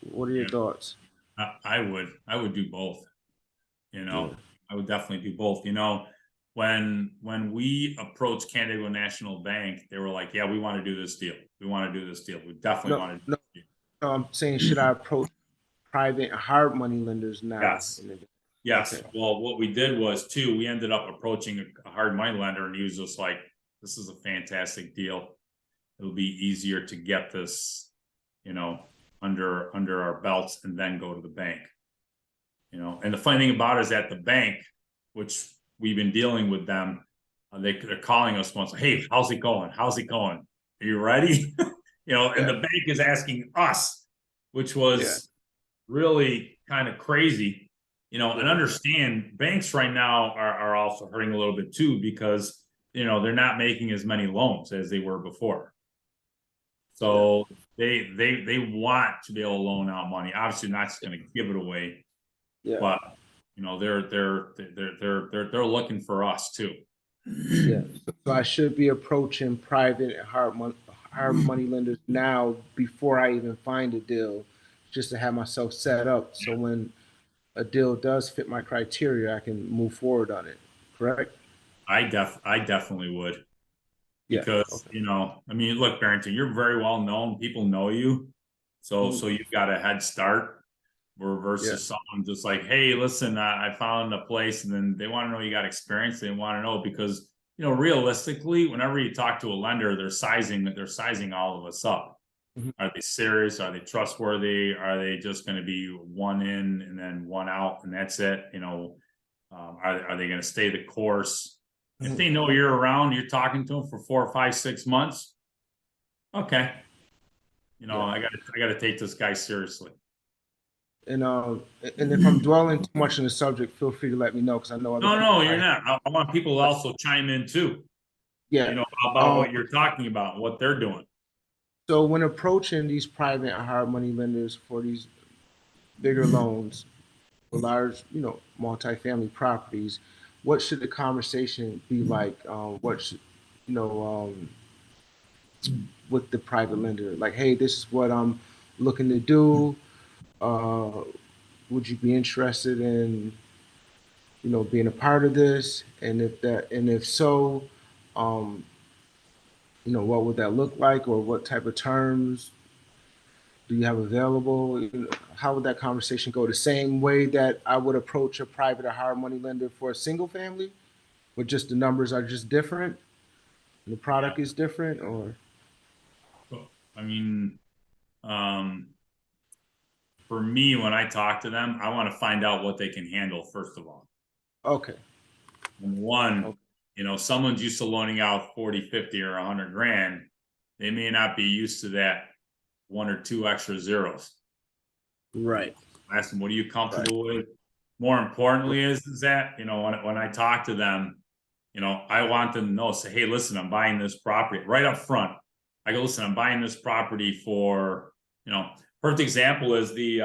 what are your Yeah. thoughts? I would do both. Yeah. I would definitely do both. When we approached Canandaigua National Bank, they were like, "Yeah, we want to do this deal. We want to do this deal. We definitely No, want to do no, this deal." no, I'm saying, should I approach private hard money lenders now? Yes. Okay. Yes. Well, what we did was too, we ended up approaching a hard money lender, and he was just like, "This is a fantastic deal. It'll be easier to get this, under our belts and then go to the bank." And the funny thing about it is at the bank, which we've been dealing with them, they're calling us once, "Hey, how's it going? How's it going? Are you ready?" And the bank is asking us, which was really kind of crazy, and understand banks right now are also hurting a little bit too, because, they're not making as many loans as they were before. So they want to be able to loan out money. Obviously not just going to give it away, Yeah. but they're looking for us too. Yeah. So I should be approaching private and hard money lenders now before I even find a deal, just to have myself set up so when a deal does fit my criteria, I can move forward on it. Correct? I definitely would, Yeah. because, Okay. I mean, look, Barrington, you're very well known. People know you. So you've got a head start Yeah. versus someone just like, "Hey, listen, I found a place," and then they want to know you got experience. They want to know because, realistically, whenever you talk to a lender, they're sizing all of us up. Mhm. Are they serious? Are they trustworthy? Are they just going to be one in and then one out and that's it? Are they going to stay the course? If they know you're around, you're talking to them for 4 or 5, 6 months. Okay, I gotta take this guy seriously. And if I'm dwelling too much on the subject, feel free to let me know, because I know other people No, you're probably. not. I want people to also chime in too, Yeah. about what you're talking about, what they're doing. So when approaching these private and hard money lenders for these bigger loans for large, multifamily properties, what should the conversation be like? What should, you know, with the private lender? Like, hey, this is what I'm looking to do. Uh, would you be interested in, being a part of this? And if so, um, what would that look like, or what type of terms do you have available? How would that conversation go? The same way that I would approach a private or hard money lender for a single family, but just the numbers are just different, and the product is different, or Well, I mean, um, for me, when I talk to them, I want to find out what they can handle first of all. okay, Number one, okay. Someone's used to loaning out 40, 50, or 100 grand. They may not be used to that 1 or 2 extra zeros. Right, Ask them, what are you right, comfortable with? More importantly is that, when I talk to them, I want them to know, say, "Hey, listen, I'm buying this property," right up front. I go, "Listen, I'm buying this property for," perfect example is the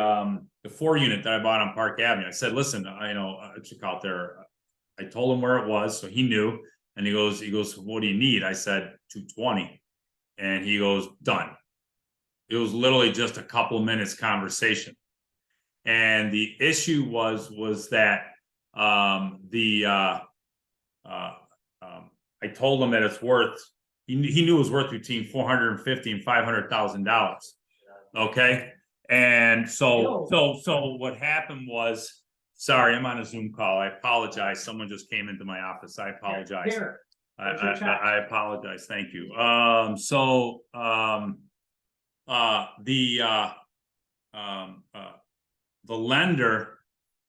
4 unit that I bought on Park Avenue. I said, "Listen, I took out there." I told him where it was, so he knew. And he goes, "What do you need?" I said, 220. And he goes, "Done." It was literally just a couple minutes conversation. And the issue was that the I told him that it's worth, he knew it was worth between 450 and $500,000. Okay. And so what happened was, sorry, I'm on a Zoom call. I apologize. Someone just came into my office. I apologize. I apologize. Thank you. The lender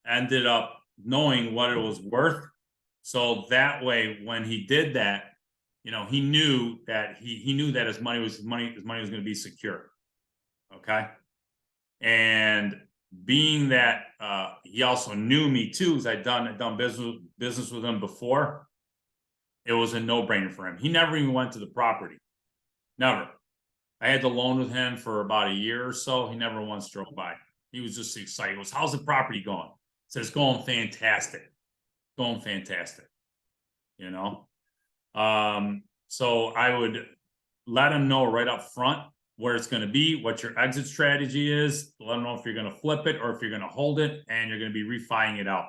ended up knowing what it was worth. So that way, when he did that, he knew that he knew that his money was going to be secure. Okay. And being that he also knew me too, as I'd done business with him before, it was a no-brainer for him. He never even went to the property. Never. I had the loan with him for about a year or so. He never once drove by. He was just excited. He goes, "How's the property going?" I said, "It's going fantastic. Going fantastic." So I would let them know right up front where it's going to be, what your exit strategy is, let them know if you're going to flip it or if you're going to hold it and you're going to be refining it out.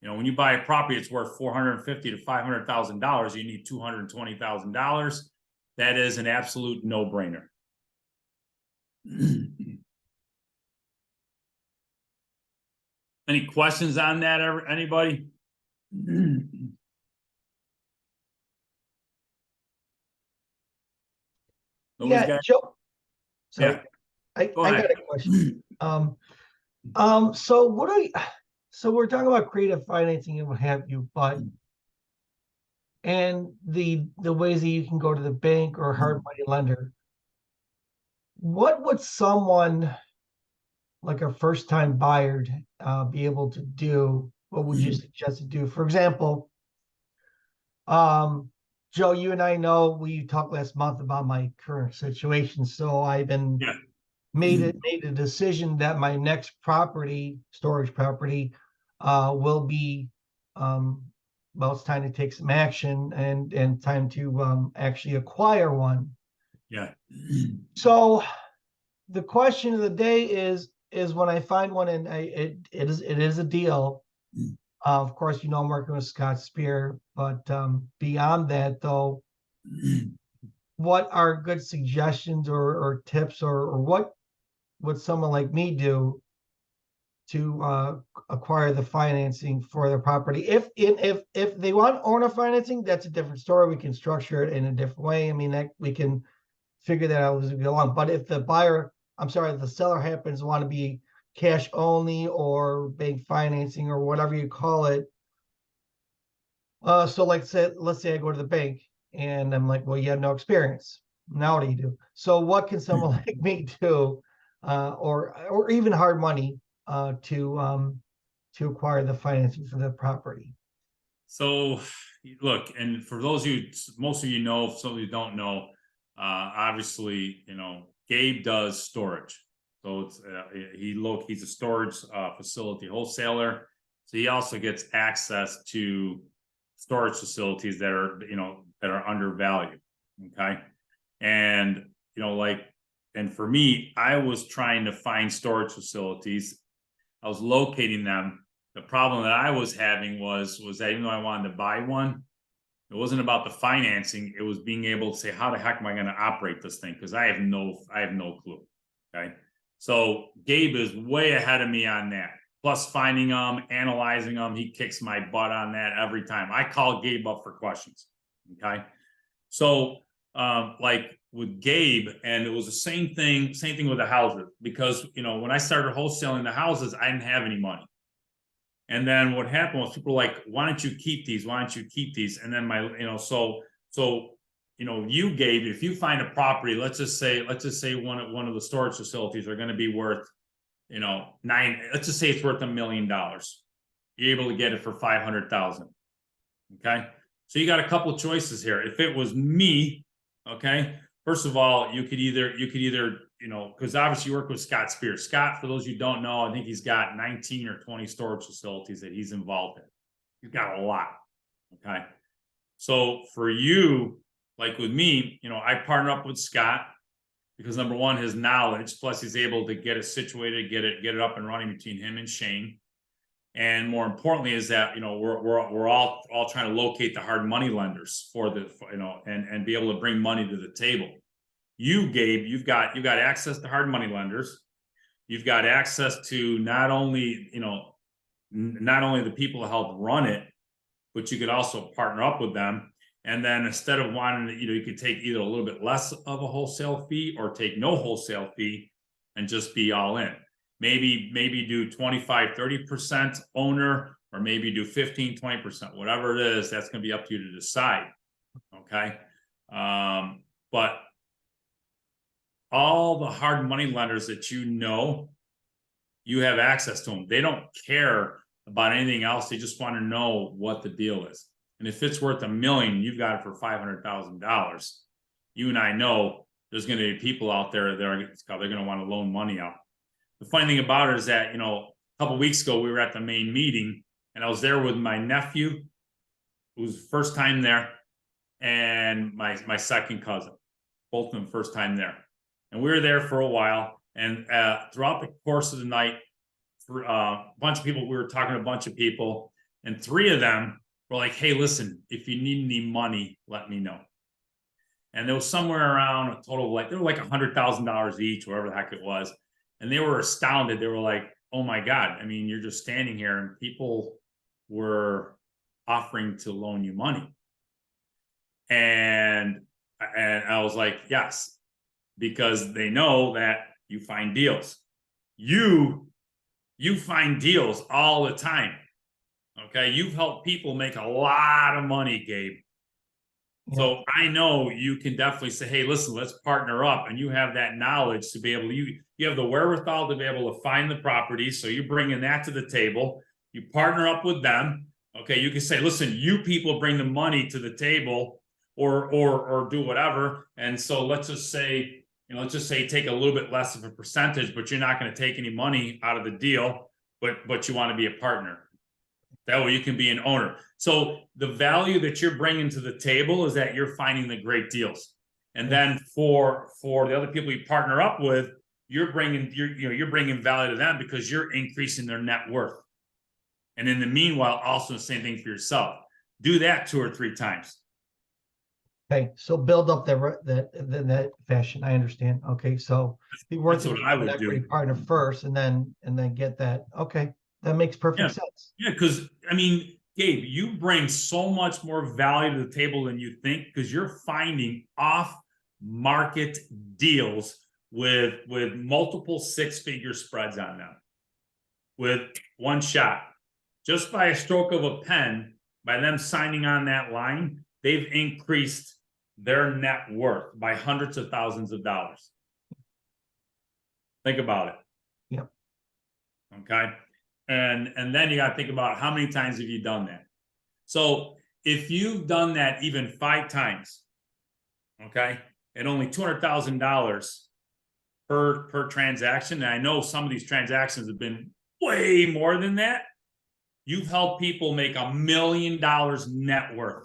You know, when you buy a property, it's worth $450,000 to $500,000. You need $220,000. That is an absolute no-brainer. Any questions on that? Anybody? Nobody's got- Joe. So Yeah. I Go got ahead. a question. So what are you, so we're talking about creative financing and what have you, but and the ways that you can go to the bank or a hard money lender. What would someone like a first time buyer be able to do? What would you suggest to do? For example, Joe, you and I know we talked last month about my current situation. So I've been made a decision that my next property, storage property, will be well, it's time to take some action and time to actually acquire one. Yeah. So the question of the day is when I find one and it is a deal. Of course, you know I'm working with Scott Spear, but beyond that, though, what are good suggestions or tips or what would someone like me do to acquire the financing for their property? If they want owner financing, that's a different story. We can structure it in a different way. I mean, that we can figure that out as we go along. But if the buyer, I'm sorry, the seller happens to want to be cash only or bank financing or whatever you call it. So like let's say I go to the bank and I'm like, well, you have no experience. Now what do you do? So what can someone like me do, or even hard money to acquire the financing for the property? So look, and for those of you, most of you know, some of you don't know, obviously, you know, Gabe does storage. So it's he's a storage facility wholesaler. So he also gets access to storage facilities that are, you know, that are undervalued. Okay. And, you know, like, and for me, I was trying to find storage facilities. I was locating them. The problem that I was having was that even though I wanted to buy one, it wasn't about the financing. It was being able to say, how the heck am I going to operate this thing? Because I have no clue. Okay. So Gabe is way ahead of me on that. Plus finding them, analyzing them. He kicks my butt on that every time. I call Gabe up for questions. Okay. So like with Gabe, and it was the same thing with the houses, because, you know, when I started wholesaling the houses, I didn't have any money. And then what happened was people were like, why don't you keep these? Why don't you keep these? And then so, you know, you, Gabe, if you find a property, let's just say one of the storage facilities are going to be worth, you know, let's just say it's worth $1 million. You're able to get it for 500,000. Okay. So you got a couple of choices here. If it was me, okay, first of all, you could either, you know, because obviously you work with Scott Spear. Scott, for those of you who don't know, I think he's got 19 or 20 storage facilities that he's involved in. He's got a lot. Okay. So for you, like with me, you know, I partner up with Scott because number one, his knowledge, plus he's able to get it situated, get it up and running between him and Shane. And more importantly is that, you know, we're all trying to locate the hard money lenders you know, and be able to bring money to the table. You, Gabe, you've got access to hard money lenders. You've got access to not only the people who help run it, but you could also partner up with them. And then instead of wanting to, you know, you could take either a little bit less of a wholesale fee or take no wholesale fee and just be all in. Maybe do 25-30% owner, or maybe do 15-20%, whatever it is. That's going to be up to you to decide. Okay. But all the hard money lenders that you know, you have access to them. They don't care about anything else. They just want to know what the deal is. And if it's worth $1 million, you've got it for $500,000. You and I know there's going to be people out there that they're going to want to loan money out. The funny thing about it is that, you know, a couple of weeks ago, we were at the main meeting and I was there with my nephew, who was the first time there. and my second cousin, both of them first time there. And we were there for a while, and throughout the course of the night, a bunch of people, we were talking to a bunch of people, and 3 of them were like, hey, listen, if you need any money, let me know. And there was somewhere around a total of like, they were like $100,000 each, whatever the heck it was. And they were astounded. They were like, oh my God, I mean, you're just standing here and people were offering to loan you money. And I was like, yes, because they know that you find deals. You find deals all the time. Okay. You've helped people make a lot of money, Gabe. Yeah. So I know you can definitely say, hey, listen, let's partner up. And you have that knowledge to be able to, you have the wherewithal to be able to find the property. So you're bringing that to the table. You partner up with them. Okay. You can say, listen, you people bring the money to the table or do whatever. And so let's just say, take a little bit less of a percentage, but you're not going to take any money out of the deal, but you want to be a partner. That way you can be an owner. So the value that you're bringing to the table is that you're finding the great deals. And then for the other people you partner up with, you're bringing value to them because you're increasing their net worth. And in the meanwhile, also the same thing for yourself. Do that 2 or 3 times. Okay, so build up that fashion. I understand. Okay, so be worth That's what I would equity do. partner first, and then get that. Okay, that makes perfect sense. Yeah, because I mean, Gabe, you bring so much more value to the table than you think because you're finding off-market deals with multiple 6-figure spreads on them with one shot. Just by a stroke of a pen, by them signing on that line, they've increased their net worth by hundreds of thousands of dollars. Think about it. Yep. Okay. And then you got to think about how many times have you done that? So if you've done that even 5 times, okay, at only $200,000 per transaction, and I know some of these transactions have been way more than that, you've helped people make $1 million net worth.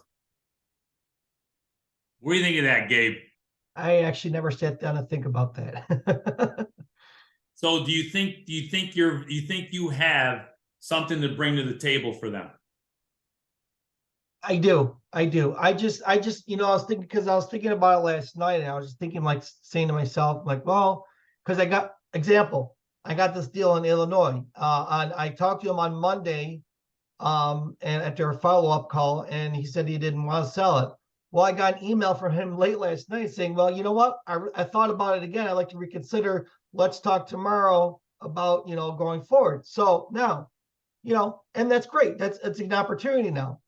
What do you think of that, Gabe? I actually never sat down and think about that. So do you think you have something to bring to the table for them? I do. I just, I was thinking, because I was thinking about it last night, and I was just thinking, like, saying to myself, like, well, because I got this deal in Illinois. I talked to him on Monday, and after a follow-up call, and he said he didn't want to sell it. Well, I got an email from him late last night saying, well, you know what? I thought about it again. I'd like to reconsider. Let's talk tomorrow about, going forward. So now, and that's great. It's an opportunity now.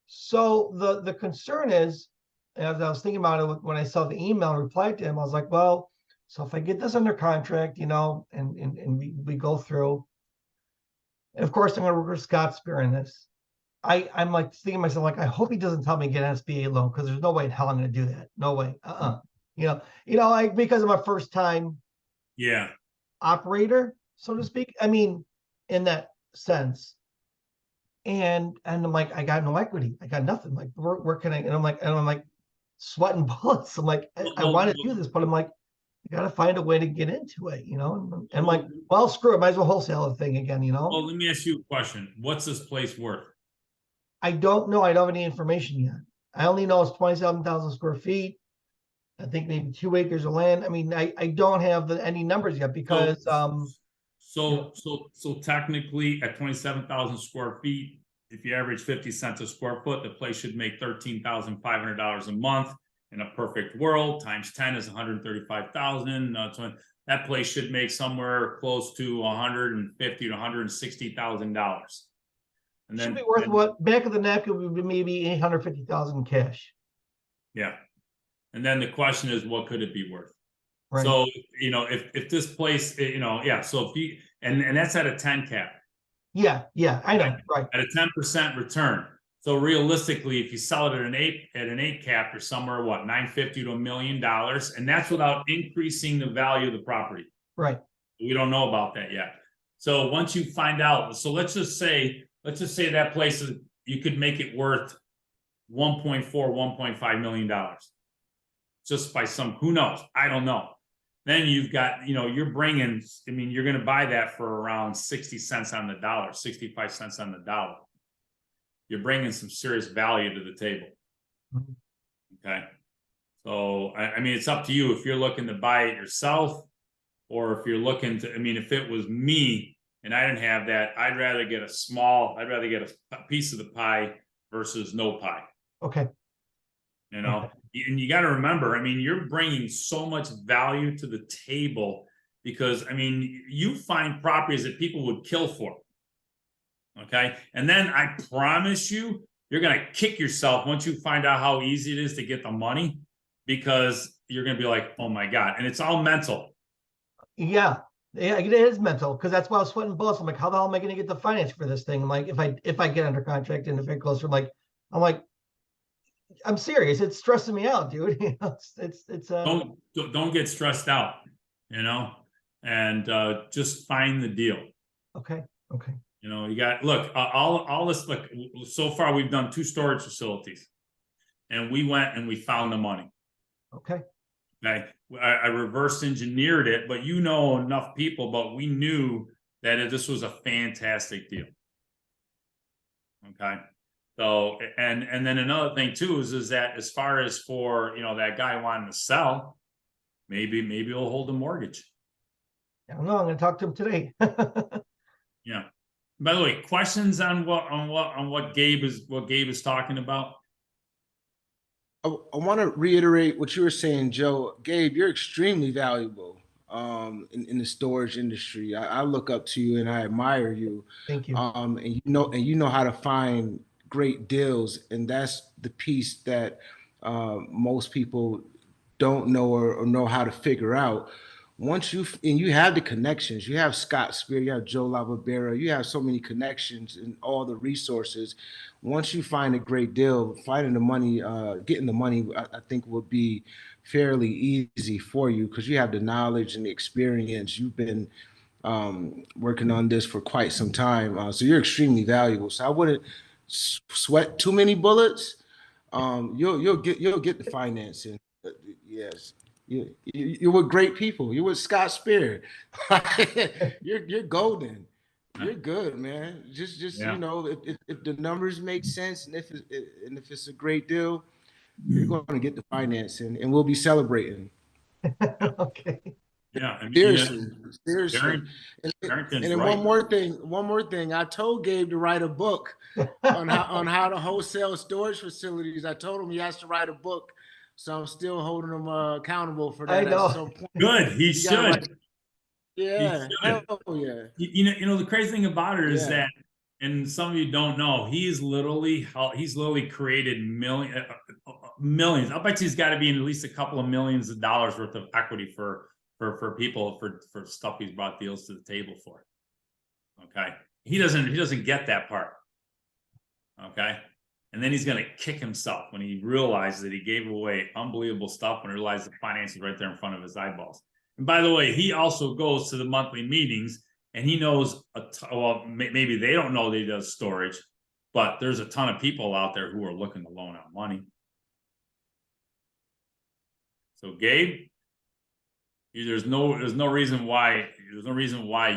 So the concern is, as I was thinking about it when I saw the email and replied to him, I was like, well, so if I get this under contract, and we go through, and of course I'm going to work with Scott Spear in this. I'm like thinking to myself, like, I hope he doesn't tell me to get an SBA loan, because there's no way in hell I'm going to do that. No way. Because I'm a first time operator, so to speak. I mean, in that sense. And I'm like, I got no equity. I got nothing. Like, where can I? And I'm like sweating bullets. I'm like, I want to do this, but I'm like, I got to find a way to get into it, And I'm like, well, screw it. Might as well wholesale the thing again, Well, let me ask you a question. What's this place worth? I don't know. I don't have any information yet. I only know it's 27,000 square feet. I think maybe 2 acres of land. I mean, I don't have any numbers yet because So technically at 27,000 square feet, if you average 50 cents a square foot, the place should make $13,500 a month. In a perfect world, times 10 is 135,000. So that place should make somewhere close to $150,000 to $160,000. And then should be worth what back of the neck, it would be maybe 850,000 cash. Yeah. And then the question is, what could it be worth? Right. So, if this place, so if you, and that's at a 10 cap. Yeah, I know. Right. At a 10% return. So realistically, if you sell it at an 8 cap, you're somewhere, what, $950,000 to $1 million. And that's without increasing the value of the property. Right. We don't know about that yet. So once you find out, so let's just say that place, you could make it worth 1.4, $1.5 million. Just by some, who knows? I don't know. Then you've got, you're bringing, I mean, you're going to buy that for around 60 cents on the dollar, 65 cents on the dollar. You're bringing some serious value to the table. Okay. So, I mean, it's up to you if you're looking to buy it yourself, or if you're looking to, I mean, if it was me and I didn't have that, I'd rather get a piece of the pie versus no pie. Okay. And you got to remember, I mean, you're bringing so much value to the table because, I mean, you find properties that people would kill for. Okay. And then I promise you, you're going to kick yourself once you find out how easy it is to get the money, because you're going to be like, oh my God. And it's all mental. Yeah. Yeah, it is mental, because that's why I was sweating bullets. I'm like, how the hell am I going to get the finance for this thing? I'm like, if I get under contract and if it goes from I'm like, I'm serious. It's stressing me out, dude. It's don't get stressed out, and just find the deal. Okay. You got, look, all this, look, so far we've done 2 storage facilities, and we went and we found the money. Okay. I reverse engineered it, but enough people, but we knew that this was a fantastic deal. Okay. So, and then another thing too is that as far as for, that guy wanting to sell, maybe he'll hold a mortgage. I don't know. I'm going to talk to him today. Yeah. By the way, questions on what Gabe is talking about? I want to reiterate what you were saying, Joe. Gabe, you're extremely valuable in the storage industry. I look up to you and I admire you. Thank you. And you know how to find great deals, and that's the piece that most people don't know or know how to figure out. Once you have the connections, you have Scott Spear, you have Joe Lavabera, you have so many connections and all the resources. Once you find a great deal, finding the money, getting the money, I think will be fairly easy for you, because you have the knowledge and the experience. You've been working on this for quite some time, so you're extremely valuable. So I wouldn't sweat too many bullets. You'll get the financing. Yes. You're with great people. You're with Scott Spear. you're golden. You're good, man. Just Yeah. if the numbers make sense, and if it's a great deal, you're going to get the financing, and we'll be celebrating. Okay. Yeah. I mean, Seriously. And then right. one more thing. I told Gabe to write a book on how to wholesale storage facilities. I told him he has to write a book. So I'm still holding him accountable for that at some point. Good. He should. Yeah. Hell yeah. The crazy thing about it is that, and some of you don't know, he's literally created millions. I'll bet you he's got to be in at least a couple of millions of dollars worth of equity for people for stuff he's brought deals to the table for. Okay. He doesn't get that part. Okay. And then he's going to kick himself when he realizes that he gave away unbelievable stuff and realized the finance is right there in front of his eyeballs. And by the way, he also goes to the monthly meetings, and he knows, well, maybe they don't know that he does storage, but there's a ton of people out there who are looking to loan out money. So Gabe, there's no reason why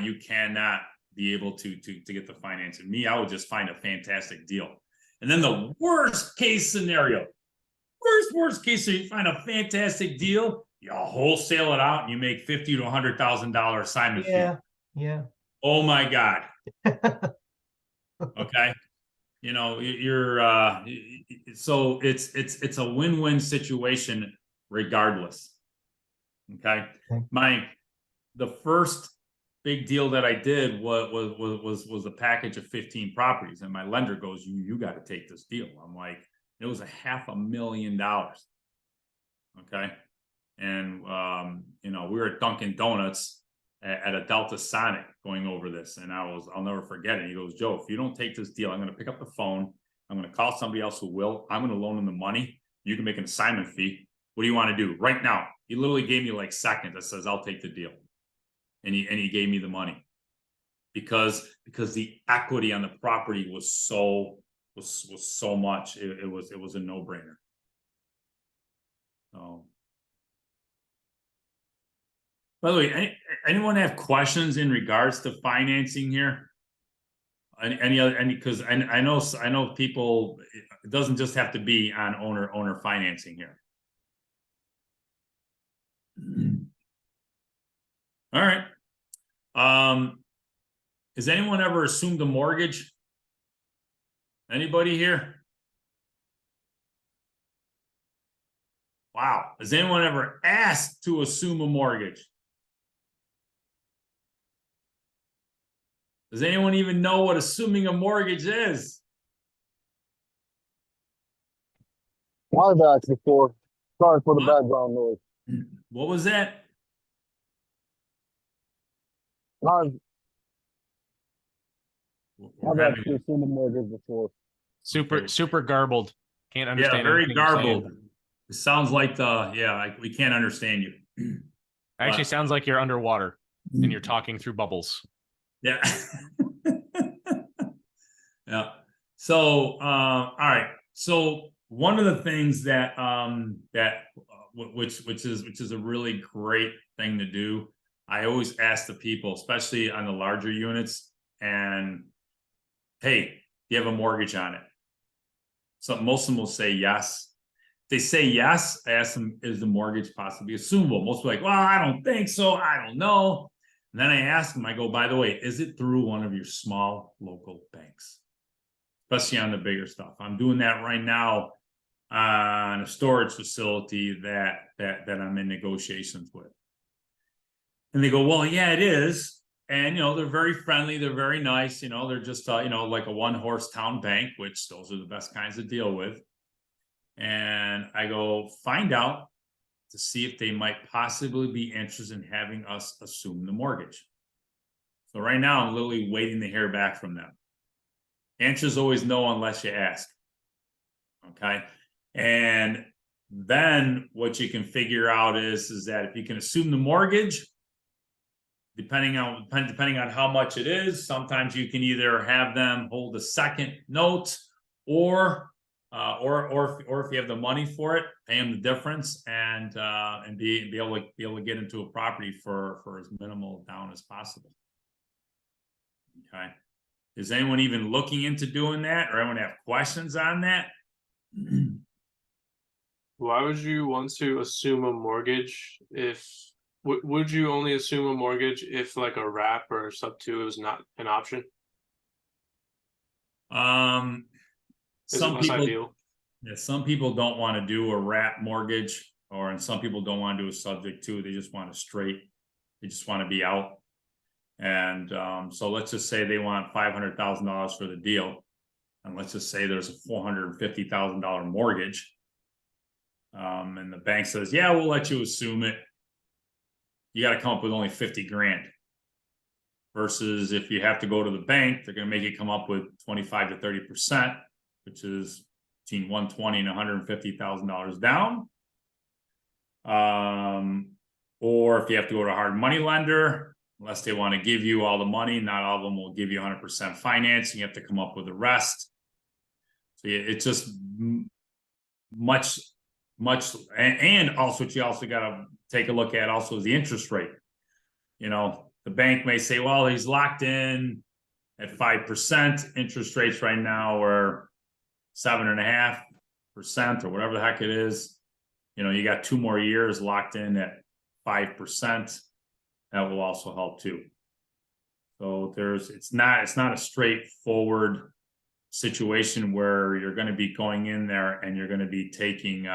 you cannot be able to get the financing. Me, I would just find a fantastic deal. And then the worst case scenario, you find a fantastic deal, you wholesale it out and you make $50,000 to $100,000 assignment fee. Yeah. Oh my God. Okay. So it's a win-win situation regardless. Okay. The first big deal that I did was a package of 15 properties, and my lender goes, you got to take this deal. I'm like, it was $500,000. Okay. And we were at Dunkin' Donuts at a Delta Sonic going over this, and I'll never forget it. He goes, Joe, if you don't take this deal, I'm going to pick up the phone, I'm going to call somebody else who will, I'm going to loan them the money, you can make an assignment fee. What do you want to do right now? He literally gave me like seconds that says, I'll take the deal. And he gave me the money because the equity on the property was so was so much. It was a no-brainer. So, by the way, anyone have questions in regards to financing here? Any other, because I know people, it doesn't just have to be on owner financing here. All right. Has anyone ever assumed a mortgage? Anybody here? Wow. Has anyone ever asked to assume a mortgage? Does anyone even know what assuming a mortgage is? I've asked before. Sorry for the background noise. What was that? I've We're having- actually seen the mortgage before. Super garbled. Can't understand. Yeah, very anything you're saying. garbled. It sounds like we can't understand you. Actually, But- sounds like you're underwater and you're talking through bubbles. Yeah. Yeah. So, all right. So one of the things that which is a really great thing to do. I always ask the people, especially on the larger units, and hey, do you have a mortgage on it? So most of them will say yes. If they say yes, I ask them, is the mortgage possibly assumable? Most are like, well, I don't think so. I don't know. And then I ask them, I go, by the way, is it through one of your small local banks? Especially on the bigger stuff. I'm doing that right now on a storage facility that I'm in negotiations with. And they go, well, yeah, it is. And, they're very friendly. They're very nice. They're just, like a one-horse town bank, which those are the best kinds to deal with. And I go, find out to see if they might possibly be interested in having us assume the mortgage. So right now, I'm literally waiting to hear back from them. Answer's always no unless you ask. Okay. And then what you can figure out is that if you can assume the mortgage, depending on how much it is, sometimes you can either have them hold a second note, or if you have the money for it, pay them the difference and be able to get into a property for as minimal down as possible. Okay. Is anyone even looking into doing that, or anyone have questions on that? Why would you want to assume a mortgage if would you only assume a mortgage if like a wrap or sub 2 is not an option? Is Some it less people, ideal? yeah, some people don't want to do a wrap mortgage, and some people don't want to do a subject to. They just want they just want to be out. And so let's just say they want $500,000 for the deal, and let's just say there's a $450,000 mortgage, and the bank says, yeah, we'll let you assume it. You got to come up with only 50 grand, versus if you have to go to the bank, they're going to make you come up with 25 to 30%, which is between $120,000 and $150,000 down. Or if you have to go to a hard money lender, unless they want to give you all the money, not all of them will give you 100% financing. You have to come up with the rest. So it's just much, and also what you also got to take a look at also is the interest rate. The bank may say, well, he's locked in at 5%. Interest rates right now are 7.5% or whatever the heck it is. You got 2 more years locked in at 5%. That will also help too. So it's not a straightforward situation where you're going to be going in there and you're going to be taking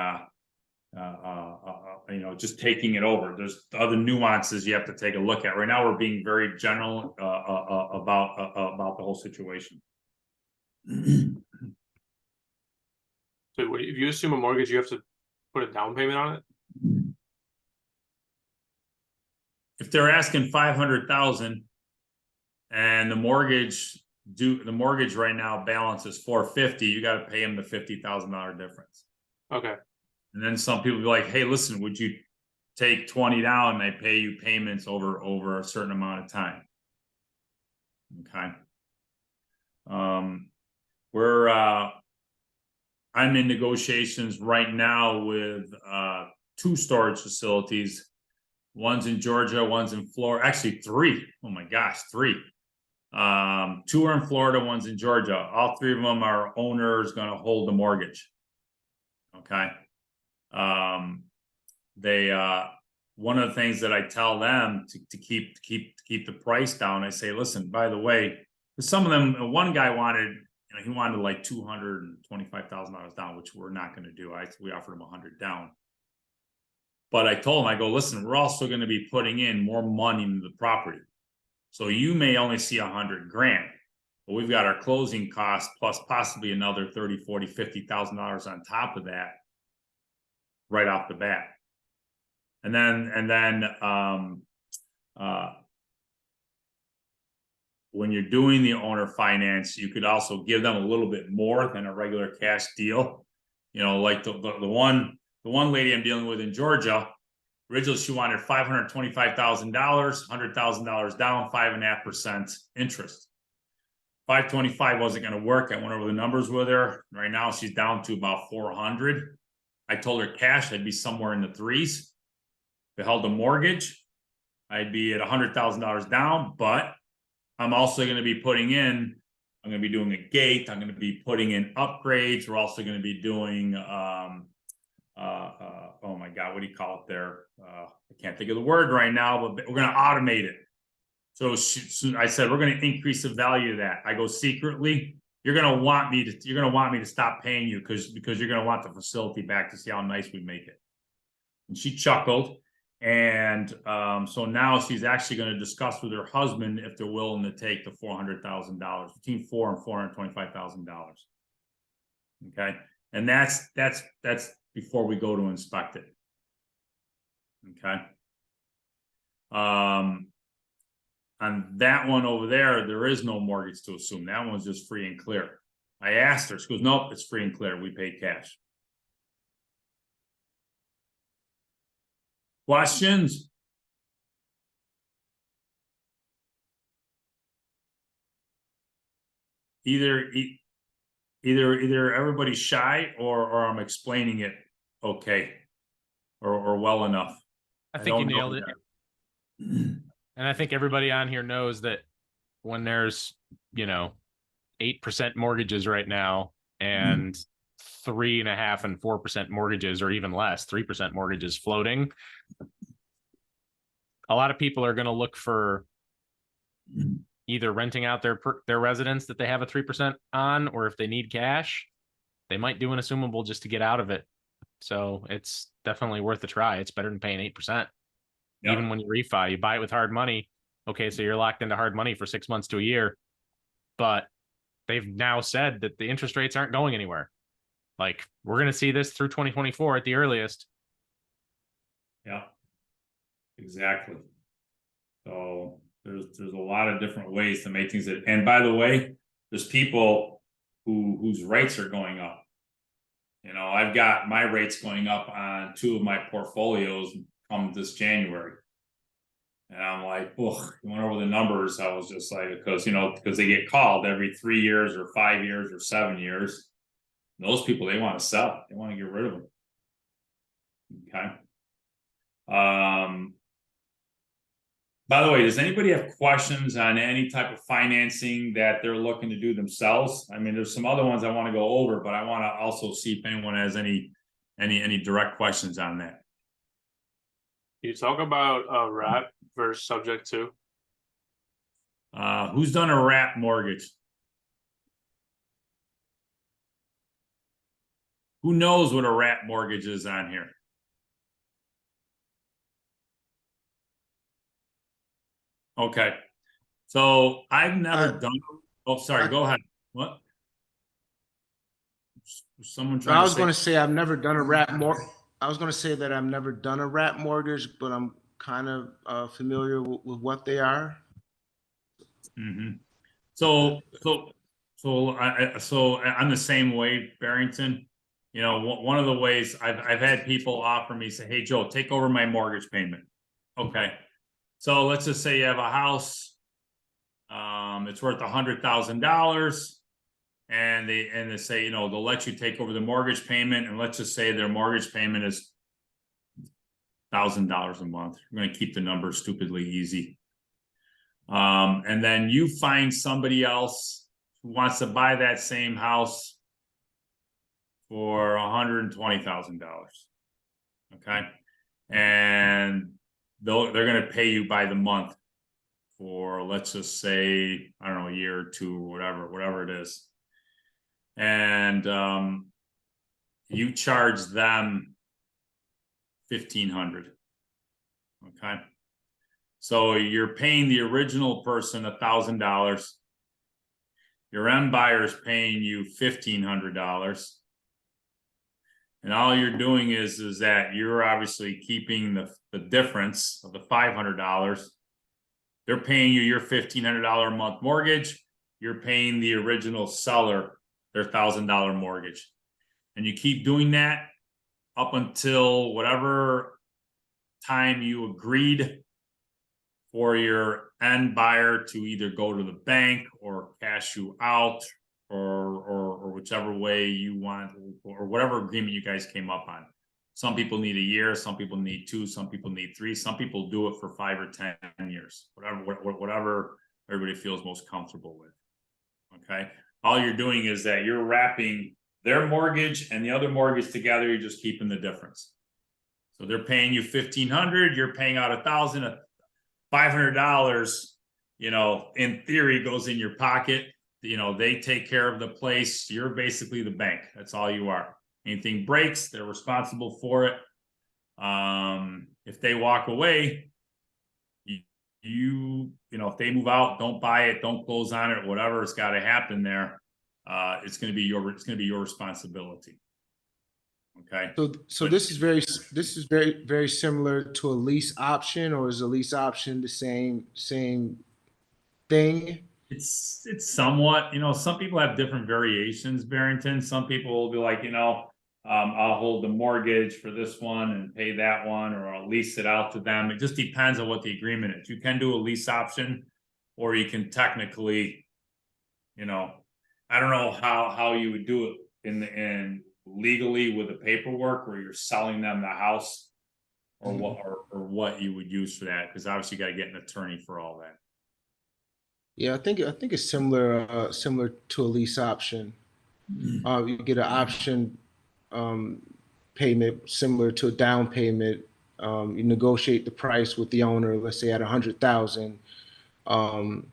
just taking it over. There's other nuances you have to take a look at. Right now we're being very general about the whole situation. So if you assume a mortgage, you have to put a down payment on it? If they're asking 500,000 and the mortgage right now balance is 450, you got to pay them the $50,000 difference. Okay. And then some people be like, hey, listen, would you take 20 down and they pay you payments over a certain amount of time? Okay. We're I'm in negotiations right now with 2 storage facilities. One's in Georgia, one's in Florida, actually 3. Oh my gosh, 3. 2 are in Florida, one's in Georgia. All 3 of them are owners going to hold the mortgage. Okay. One of the things that I tell them to keep the price down, I say, listen, by the way, some of them, one guy wanted, he wanted like $225,000 down, which we're not going to do. We offered him 100 down. But I told him, I go, listen, we're also going to be putting in more money into the property. So you may only see 100 grand, but we've got our closing costs plus possibly another 30, 40, $50,000 on top of that right off the bat. And then when you're doing the owner finance, you could also give them a little bit more than a regular cash deal. Like the one lady I'm dealing with in Georgia, originally she wanted $525,000, $100,000 down, 5.5% interest. 525 wasn't going to work. I went over the numbers with her. Right now she's down to about 400. I told her cash, I'd be somewhere in the 3s. If I held a mortgage, I'd be at $100,000 down, but I'm also going to be putting in, I'm going to be doing a gate. I'm going to be putting in upgrades. We're also going to be doing, oh my God, what do you call it there? I can't think of the word right now, but we're going to automate it. So I said, we're going to increase the value of that. I go, secretly, you're going to want me to stop paying you because you're going to want the facility back to see how nice we make it. And she chuckled. And so now she's actually going to discuss with her husband if they're willing to take the $400,000, between $400,000 and $425,000. Okay, and that's before we go to inspect it. Okay. On that one over there is no mortgage to assume. That one's just free and clear. I asked her, she goes, nope, it's free and clear. We pay cash. Questions? Either everybody's shy or I'm explaining it okay or well enough. I think you nailed it. That. And I think everybody on here knows that when there's, 8% mortgages right now and 3.5% and 4% mortgages, or even less, 3% mortgages floating, a lot of people are going to look for either renting out their residence that they have a 3% on, or if they need cash, they might do an assumable just to get out of it. So it's definitely worth a try. It's better than paying 8%. Yep. Even when you refi, you buy it with hard money. Okay, so you're locked into hard money for 6 months to a year, but they've now said that the interest rates aren't going anywhere. Like, we're going to see this through 2024 at the earliest. Yeah, exactly. So there's a lot of different ways to make things. And by the way, there's people whose rates are going up. I've got my rates going up on 2 of my portfolios come this January. And I'm like, oh, you went over the numbers. I was just like, because they get called every 3 years or 5 years or 7 years. Those people, they want to sell. They want to get rid of them. Okay. By the way, does anybody have questions on any type of financing that they're looking to do themselves? I mean, there's some other ones I want to go over, but I want to also see if anyone has any direct questions on that. You talk about wrap versus subject to. Who's done a wrap mortgage? Who knows what a wrap mortgage is on here? Okay. So I've never done. Oh, sorry. Go ahead. What? Someone trying I was going to say I've never done a wrap mortgage. I was going to say that I've never done a wrap mortgage, but I'm kind of familiar with what they are. Mm-hmm. So I'm the same way, Barrington. One of the ways I've had people offer me, say, hey, Joe, take over my mortgage payment. Okay. So let's just say you have a house, it's worth $100,000, and they say, you know, they'll let you take over the mortgage payment, and let's just say their mortgage payment is $1,000 a month. We're going to keep the number stupidly easy. And then you find somebody else who wants to buy that same house for $120,000. Okay. And they're going to pay you by the month for, let's just say, I don't know, a year or two, or whatever it is. And you charge them $1,500. Okay. So you're paying the original person $1,000. Your end buyer is paying you $1,500. And all you're doing is that you're obviously keeping the difference of the $500. They're paying you your $1,500 a month mortgage. You're paying the original seller their $1,000 mortgage. And you keep doing that up until whatever time you agreed for your end buyer to either go to the bank or cash you out, or whichever way you want, or whatever agreement you guys came up on. Some people need a year, some people need 2, some people need 3, some people do it for 5 or 10 years, whatever everybody feels most comfortable with. Okay. All you're doing is that you're wrapping their mortgage and the other mortgage together. You're just keeping the difference. So they're paying you $1,500, you're paying out $1,000, $500, you know, in theory goes in your pocket. You know, they take care of the place. You're basically the bank. That's all you are. Anything breaks, they're responsible for it. If they walk away, you know, if they move out, don't buy it, don't close on it, whatever's got to happen there, it's going to be your responsibility. Okay. So this is very similar to a lease option, or is a lease option the same thing? It's somewhat, you know, some people have different variations, Barrington. Some people will be like, you know, I'll hold the mortgage for this one and pay that one, or I'll lease it out to them. It just depends on what the agreement is. You can do a lease option, or you can technically, you know, I don't know how you would do it in legally with the paperwork, where you're selling them the house, or what you would use for that, because obviously you got to get an attorney for all that. Yeah, I think it's similar to a lease option. You get an option payment similar to a down payment. You negotiate the price with the owner, let's say at 100,000, and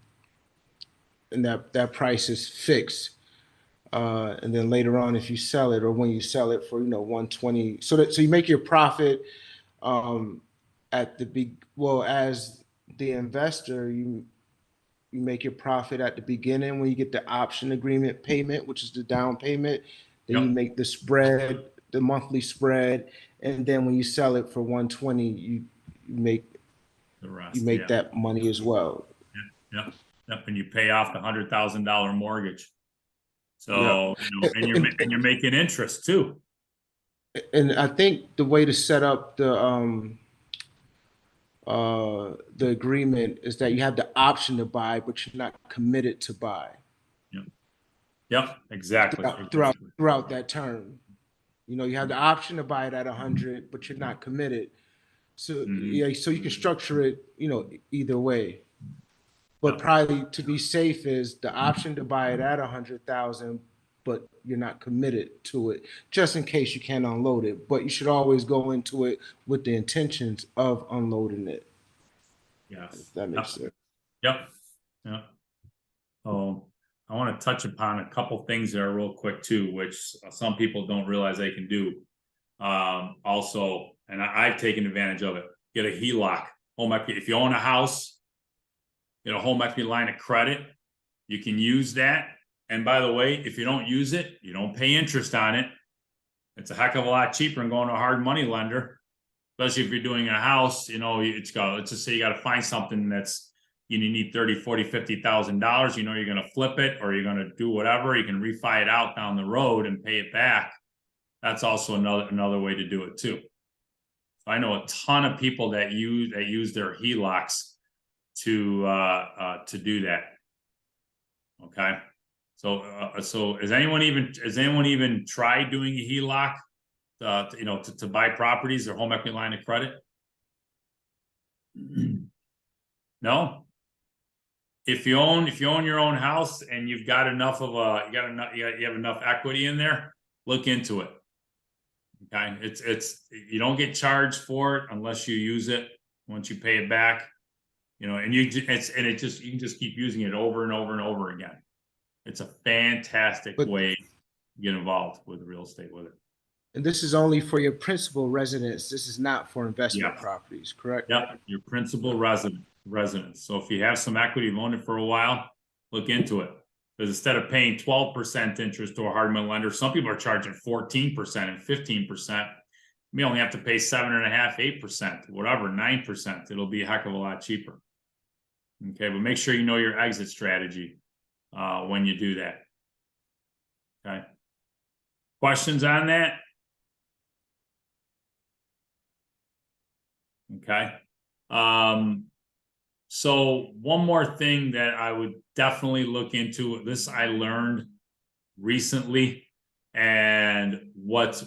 that price is fixed. And then later on, if you sell it, or when you sell it for 120, so you make your profit at the big. Well, as the investor, you make your profit at the beginning when you get the option agreement payment, which is the down payment. Then you make the spread, the monthly spread, and then when you sell it for 120, you make The rest, you make that money as well. Yep. And you pay off the $100,000 mortgage. So and you're making interest too. And I think the way to set up the agreement is that you have the option to buy, but you're not committed to buy. Yep, exactly. Throughout that term. You have the option to buy it at 100, but you're not committed. So so you can structure it, either way. But probably to be safe is the option to buy it at 100,000, but you're not committed to it, just in case you can't unload it. But you should always go into it with the intentions of unloading it. Yes. If that makes sense. Yep. Oh, I want to touch upon a couple things there real quick too, which some people don't realize they can do. Also, and I've taken advantage of it. Get a HELOC, home equity. If you own a house, get a home equity line of credit. You can use that. And by the way, if you don't use it, you don't pay interest on it. It's a heck of a lot cheaper than going to a hard money lender, especially if you're doing a house. Let's just say you got to find something that's, you need $30,000, $40,000, $50,000. You're going to flip it, or you're going to do whatever. You can refi it out down the road and pay it back. That's also another way to do it too. So I know a ton of people that use their HELOCs to do that. Okay. So, so has anyone even tried doing a HELOC, you know, to buy properties or home equity line of credit? No. If you own your own house and you've got enough of you have enough equity in there, look into it. Okay, it's you don't get charged for it unless you use it. Once you pay it back, you know, and you can just keep using it over and over and over again. It's a fantastic way to get involved with real estate with it. And this is only for your principal residence. This is not for investment properties, correct? Yep, your principal residence. So if you have some equity, you've owned it for a while, look into it. Because instead of paying 12% interest to a hard money lender, some people are charging 14% and 15%. We only have to pay 7.5%, 8%, whatever, 9%. It'll be a heck of a lot cheaper. Okay, but make sure you know your exit strategy when you do that. Okay. Questions on that? Okay. So one more thing that I would definitely look into, this I learned recently, and what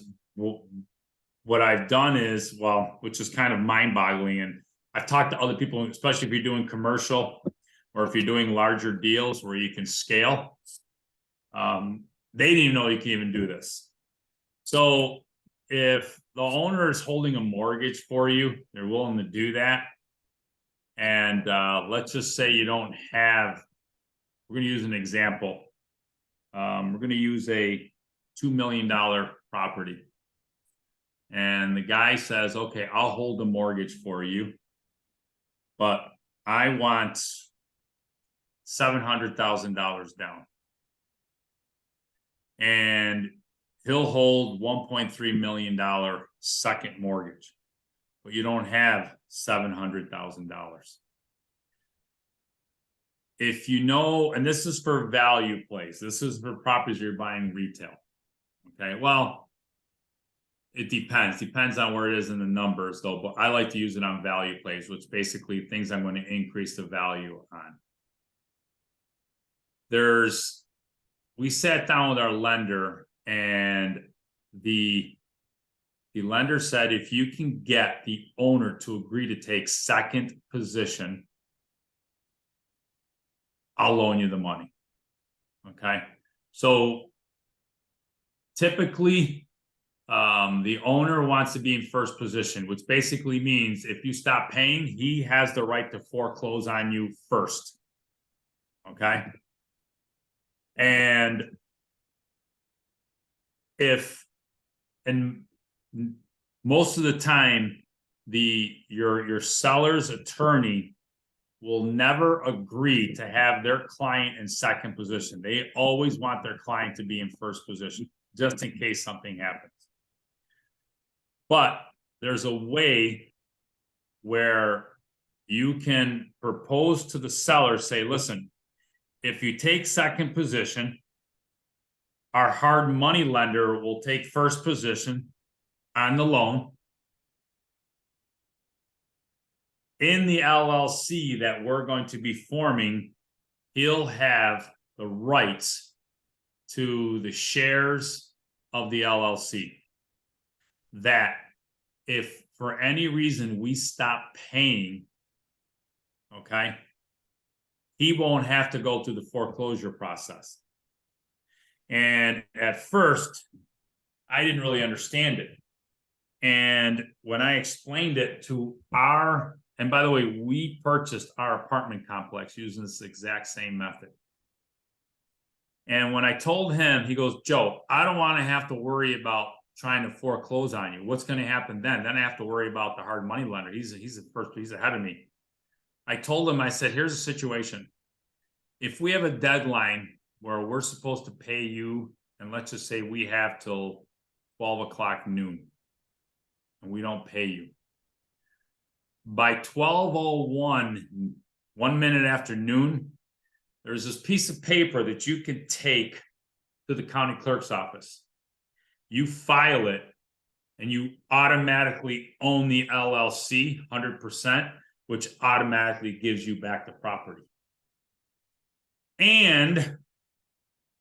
I've done is, well, which is kind of mind-boggling, and I've talked to other people, especially if you're doing commercial or if you're doing larger deals where you can scale. They didn't even know you can even do this. So if the owner is holding a mortgage for you, they're willing to do that. And let's just say you don't have, we're going to use an example. We're going to use a $2 million property. And the guy says, okay, I'll hold the mortgage for you, but I want $700,000 down. And he'll hold $1.3 million second mortgage, but you don't have $700,000. If you know, and this is for value plays, this is for properties you're buying retail. Okay, well, it depends on where it is in the numbers though, but I like to use it on value plays, which basically things I'm going to increase the value on. We sat down with our lender, and the lender said, if you can get the owner to agree to take second position, I'll loan you the money. Okay. So typically, the owner wants to be in first position, which basically means if you stop paying, he has the right to foreclose on you first. Okay. And most of the time, your seller's attorney will never agree to have their client in second position. They always want their client to be in first position, just in case something happens. But there's a way where you can propose to the seller, say, listen, if you take second position, our hard money lender will take first position on the loan. In the LLC that we're going to be forming, he'll have the rights to the shares of the LLC. That if for any reason we stop paying, okay, he won't have to go through the foreclosure process. And at first, I didn't really understand it. And when I explained it to and by the way, we purchased our apartment complex using this exact same method. And when I told him, he goes, Joe, I don't want to have to worry about trying to foreclose on you. What's going to happen then? Then I have to worry about the hard money lender. He's ahead of me. I told him, I said, here's the situation. If we have a deadline where we're supposed to pay you, and let's just say we have till 12 o'clock noon, and we don't pay you. By 12:01, 1 minute after noon, there's this piece of paper that you can take to the county clerk's office. You file it, and you automatically own the LLC 100%, which automatically gives you back the property. And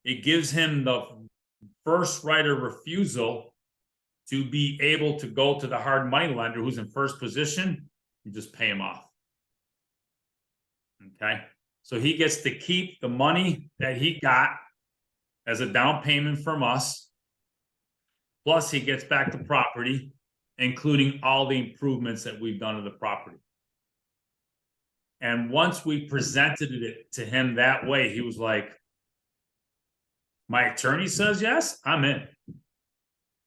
it gives him the first right of refusal to be able to go to the hard money lender who's in first position and just pay him off. Okay, so he gets to keep the money that he got as a down payment from us. Plus, he gets back the property, including all the improvements that we've done to the property. And once we presented it to him that way, he was like, my attorney says yes, I'm in.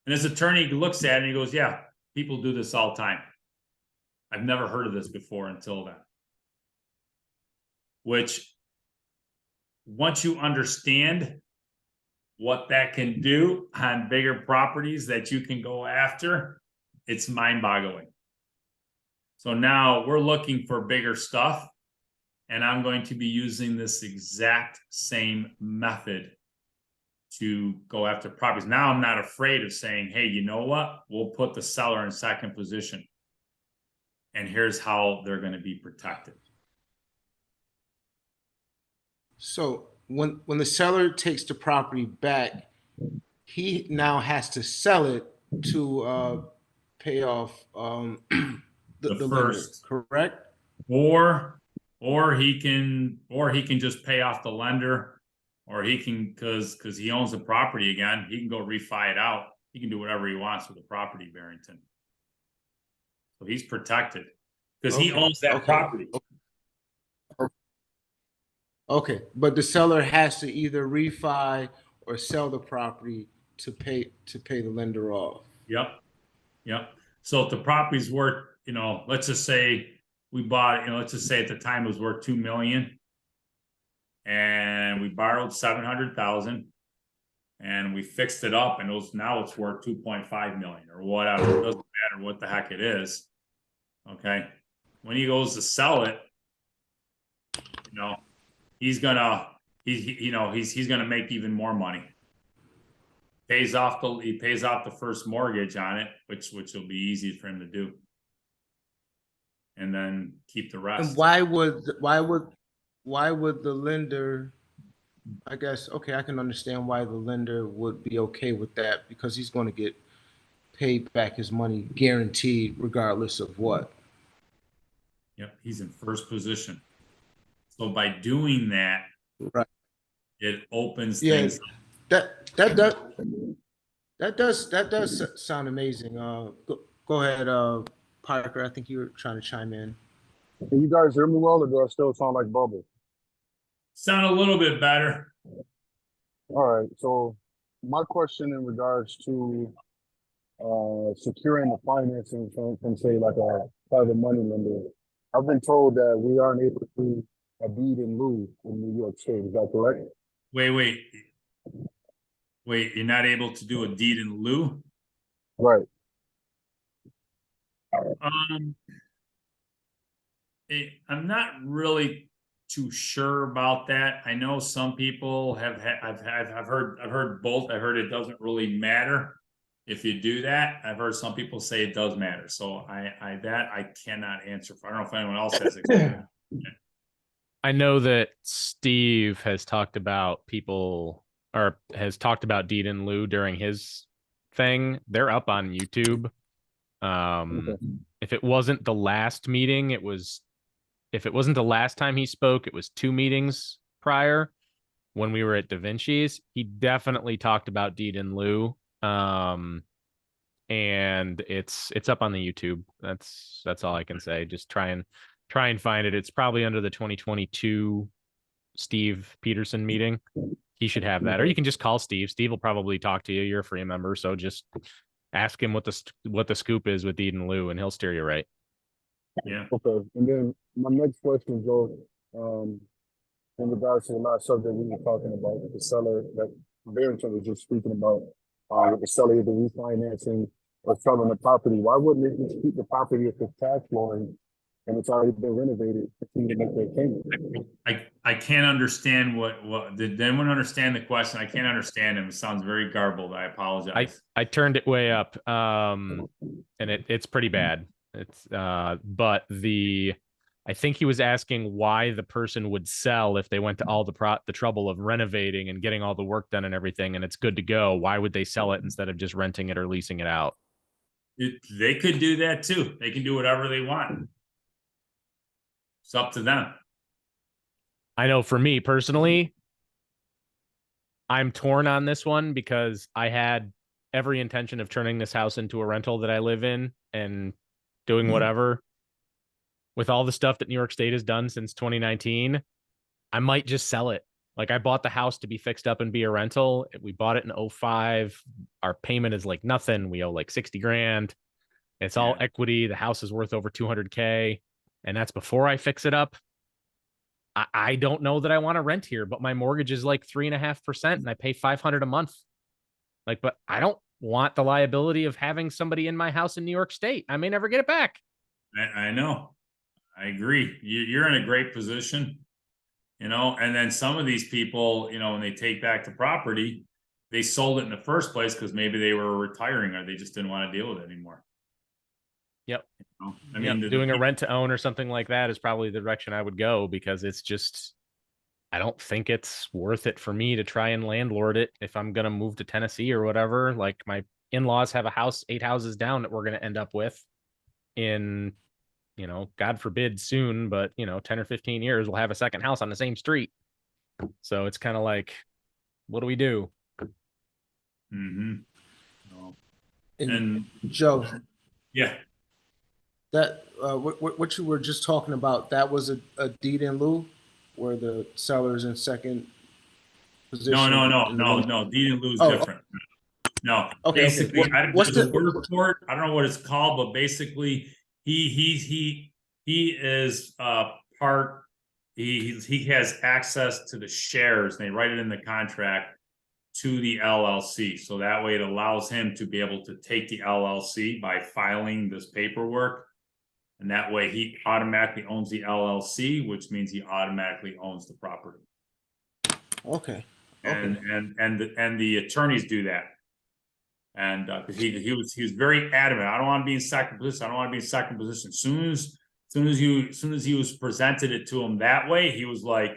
And his attorney looks at it and he goes, yeah, people do this all the time. I've never heard of this before until then. Which, once you understand what that can do on bigger properties that you can go after, it's mind-boggling. So now we're looking for bigger stuff, and I'm going to be using this exact same method to go after properties. Now I'm not afraid of saying, hey, you know what? We'll put the seller in second position. And here's how they're going to be protected. So when the seller takes the property back, he now has to sell it to pay off the lender, first. correct? Or he can just pay off the lender, or he can, because he owns the property again, he can go refi it out. He can do whatever he wants with the property, Barrington. So he's protected because he owns that property. Okay, but the seller has to either refi or sell the property to pay the lender off. Yep. So if the property's worth, let's just say we bought it, let's just say at the time it was worth $2 million, and we borrowed 700,000, and we fixed it up, and now it's worth 2.5 million or whatever. It doesn't matter what the heck it is. Okay, when he goes to sell it, he's gonna make even more money. He pays off the first mortgage on it, which will be easy for him to do, and then keep the rest. And why would the lender? I guess, okay, I can understand why the lender would be okay with that, because he's going to get paid back his money guaranteed regardless of what. Yep, he's in first position. So by doing that, right, it opens things. That does sound amazing. Go ahead, Parker. I think you were trying to chime in. Can you guys hear me well, or do I still sound like bubble? Sound a little bit better. All right. So my question in regards to securing the financing from say like a private money lender, I've been told that we aren't able to do a deed in lieu in New York State. Is that correct? Wait. You're not able to do a deed in lieu? Right. I'm not really too sure about that. I know some people I've heard both. I've heard it doesn't really matter if you do that. I've heard some people say it does matter. So I cannot answer for. I don't know if anyone else has it. I know that Steve has talked about deed in lieu during his thing. They're up on YouTube. If it wasn't the last meeting, if it wasn't the last time he spoke, it was 2 meetings prior when we were at Da Vinci's. He definitely talked about deed in lieu. And it's up on the YouTube. That's all I can say. Just try and find it. It's probably under the 2022 Steve Peterson meeting. He should have that, or you can just call Steve. Steve will probably talk to you. You're a free member, so just ask him what the scoop is with deed in lieu, and he'll steer you right. Yeah. Okay. And then my next question, Joe, in regards to the last subject we were talking about, with the seller that Barrington was just speaking about, with the seller of the refinancing or selling the property, why wouldn't they just keep the property if it's tax flooring and it's already been renovated to make their payment? I can't understand what did anyone understand the question? I can't understand him. It sounds very garbled. I apologize. I turned it way up, and it's pretty bad. It's but the I think he was asking why the person would sell if they went to all the trouble of renovating and getting all the work done and everything, and it's good to go. Why would they sell it instead of just renting it or leasing it out? They could do that too. They can do whatever they want. It's up to them. I know for me personally, I'm torn on this one because I had every intention of turning this house into a rental that I live in and doing whatever. With all the stuff that New York State has done since 2019, I might just sell it. Like, I bought the house to be fixed up and be a rental. We bought it in 2005. Our payment is like nothing. We owe like 60 grand. It's all equity. The house is worth over 200K. And that's before I fix it up. I don't know that I want to rent here, but my mortgage is like 3.5% and I pay $500 a month. Like, but I don't want the liability of having somebody in my house in New York State. I may never get it back. I know. I agree. You're in a great position, you know, and then some of these people, you know, when they take back the property, they sold it in the first place because maybe they were retiring or they just didn't want to deal with it anymore. Yep. You know? I mean, doing a rent to own or something like that is probably the direction I would go, because it's just, I don't think it's worth it for me to try and landlord it if I'm going to move to Tennessee or whatever. Like, my in-laws have a house 8 houses down that we're going to end up with in, you know, God forbid soon, but, you know, 10 or 15 years, we'll have a second house on the same street. So it's kind of like, what do we do? Mm-hmm. No. And Joe, Yeah. that what you were just talking about, that was a deed in lieu, where the seller's in second position. No. Deed in lieu is Oh, different. No, Okay. basically, What's there's a the word for it. I don't know what it's called, but basically, he is part. He has access to the shares. And they write it in the contract to the LLC, so that way it allows him to be able to take the LLC by filing this paperwork, and that way he automatically owns the LLC, which means he automatically owns the property. Okay. And the attorneys do that. And because he was very adamant. I don't want to be in second position. I don't want to be in second position. As soon as he was presented it to him that way, he was like,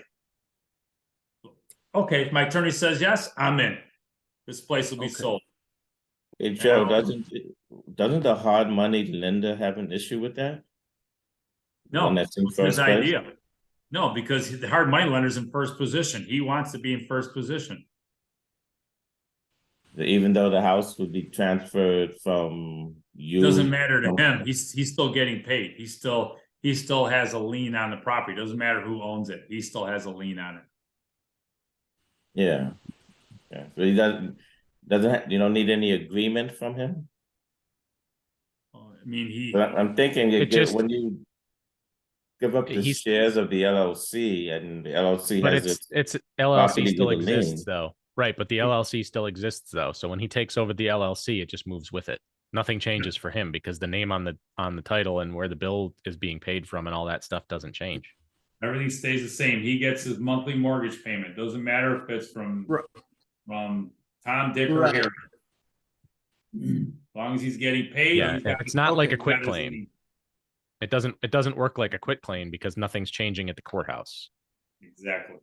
"Okay, if my attorney says yes, I'm in. This place will be sold." Hey Joe, doesn't the hard money lender have an issue with that? No, That's in it's his first place? idea. No, because the hard money lender's in first position. He wants to be in first position. Even though the house would be transferred from you. Doesn't matter to him. He's still getting paid. He still has a lien on the property. Doesn't matter who owns it. He still has a lien on it. Yeah. So he doesn't you don't need any agreement from him? I mean, But I'm thinking when you give up the He's- shares of the LLC and the LLC But has it's LLC property still with a lien. exists though. Right, but the LLC still exists though. So when he takes over the LLC, it just moves with it. Nothing changes for him because the name on the title and where the bill is being paid from and all that stuff doesn't change. everything stays the same. He gets his monthly mortgage payment. Doesn't matter if it's from Tom, Dick, or Harry. As long as he's getting paid. Yeah, it's not like a quit that is claim. It doesn't work like a quit claim because nothing's changing at the courthouse. Exactly.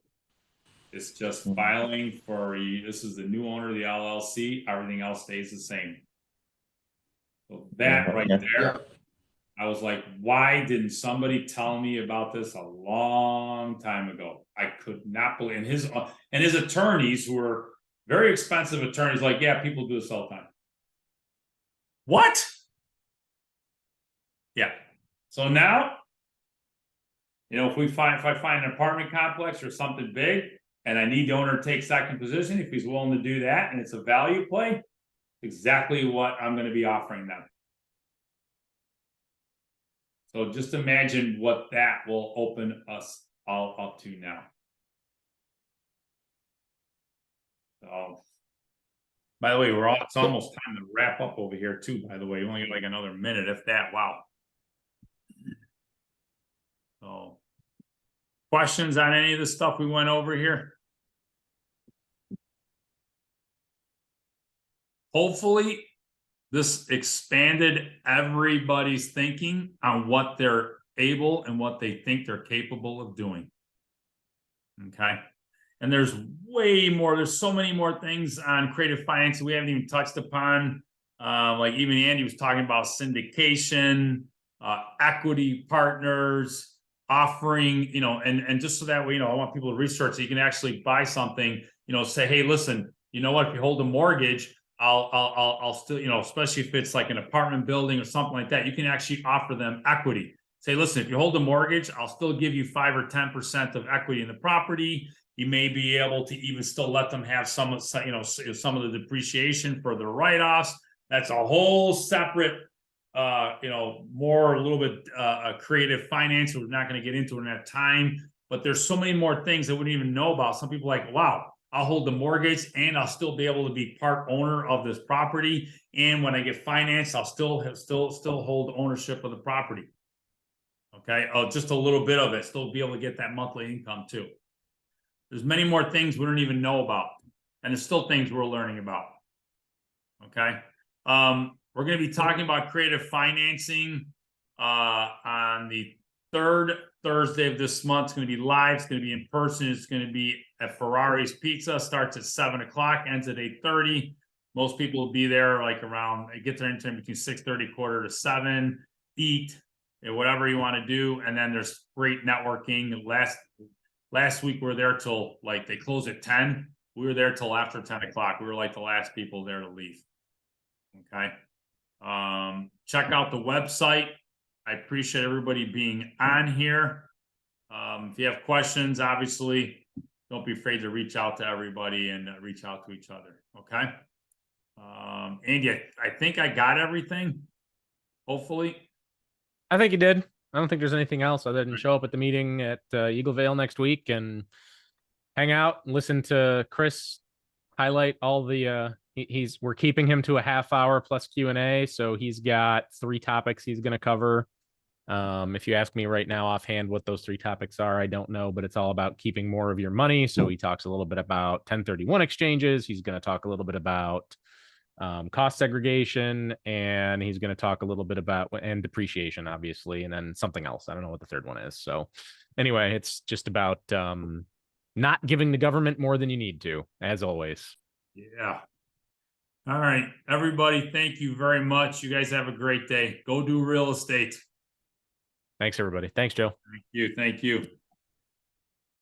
It's just filing for you. This is the new owner of the LLC. Everything else stays the same. So that right there, I was like, why didn't somebody tell me about this a long time ago? I could not believe. And his attorneys, who were very expensive attorneys, like, yeah, people do this all the time. What? Yeah. So now, you know, if I find an apartment complex or something big, and I need the owner to take second position, if he's willing to do that, and it's a value play, exactly what I'm going to be offering them. So just imagine what that will open us all up to now. So, by the way, it's almost time to wrap up over here too, by the way. We only got like another minute, if that. Wow. So, questions on any of the stuff we went over here? Hopefully, this expanded everybody's thinking on what their able and what they think they're capable of doing. Okay. And there's way more, there's so many more things on creative finance we haven't even touched upon. Like even Andy was talking about syndication, equity partners, offering, you know, and just so that way, you know, I want people to research so you can actually buy something, you know, say, hey, listen, you know what, if you hold a mortgage, I'll still, you know, especially if it's like an apartment building or something like that, you can actually offer them equity. Say, listen, if you hold a mortgage, I'll still give you 5 or 10% of equity in the property. You may be able to even still let them have some, you know, some of the depreciation for their write-offs. That's a whole separate, you know, more a little bit creative finance. We're not going to get into it in that time, but there's so many more things that we wouldn't even know about. Some people are like, wow, I'll hold the mortgage and I'll still be able to be part owner of this property. And when I get financed, I'll still hold ownership of the property. Okay, just a little bit of it, still be able to get that monthly income too. There's many more things we don't even know about, and there's still things we're learning about. Okay, we're going to be talking about creative financing on the 3rd Thursday of this month. It's going to be live. It's going to be in person. It's going to be at Ferrari's Pizza. Starts at 7 o'clock, ends at 8:30. Most people will be there like around. Get there anytime between 6:30, 6:45, eat. Whatever you want to do, and then there's great networking. Last week we were there till like they close at 10. We were there till after 10 o'clock. We were like the last people there to leave. Okay. Check out the website. I appreciate everybody being on here. If you have questions, obviously, don't be afraid to reach out to everybody and reach out to each other. Okay. Andy, I think I got everything. Hopefully. I think you did. I don't think there's anything else other than show up at the meeting at Eagle Vale next week and hang out and listen to Chris highlight all the we're keeping him to a half hour plus Q&A, so he's got 3 topics he's going to cover. If you ask me right now offhand what those 3 topics are, I don't know, but it's all about keeping more of your money. So he talks a little bit about 1031 exchanges. He's going to talk a little bit about cost segregation, and he's going to talk a little bit about and depreciation, obviously, and then something else. I don't know what the third one is. So anyway, it's just about not giving the government more than you need to, as always. Yeah. All right, everybody, thank you very much. You guys have a great day. Go do real estate. Thanks, everybody. Thanks, Joe. Thank you. Thank you.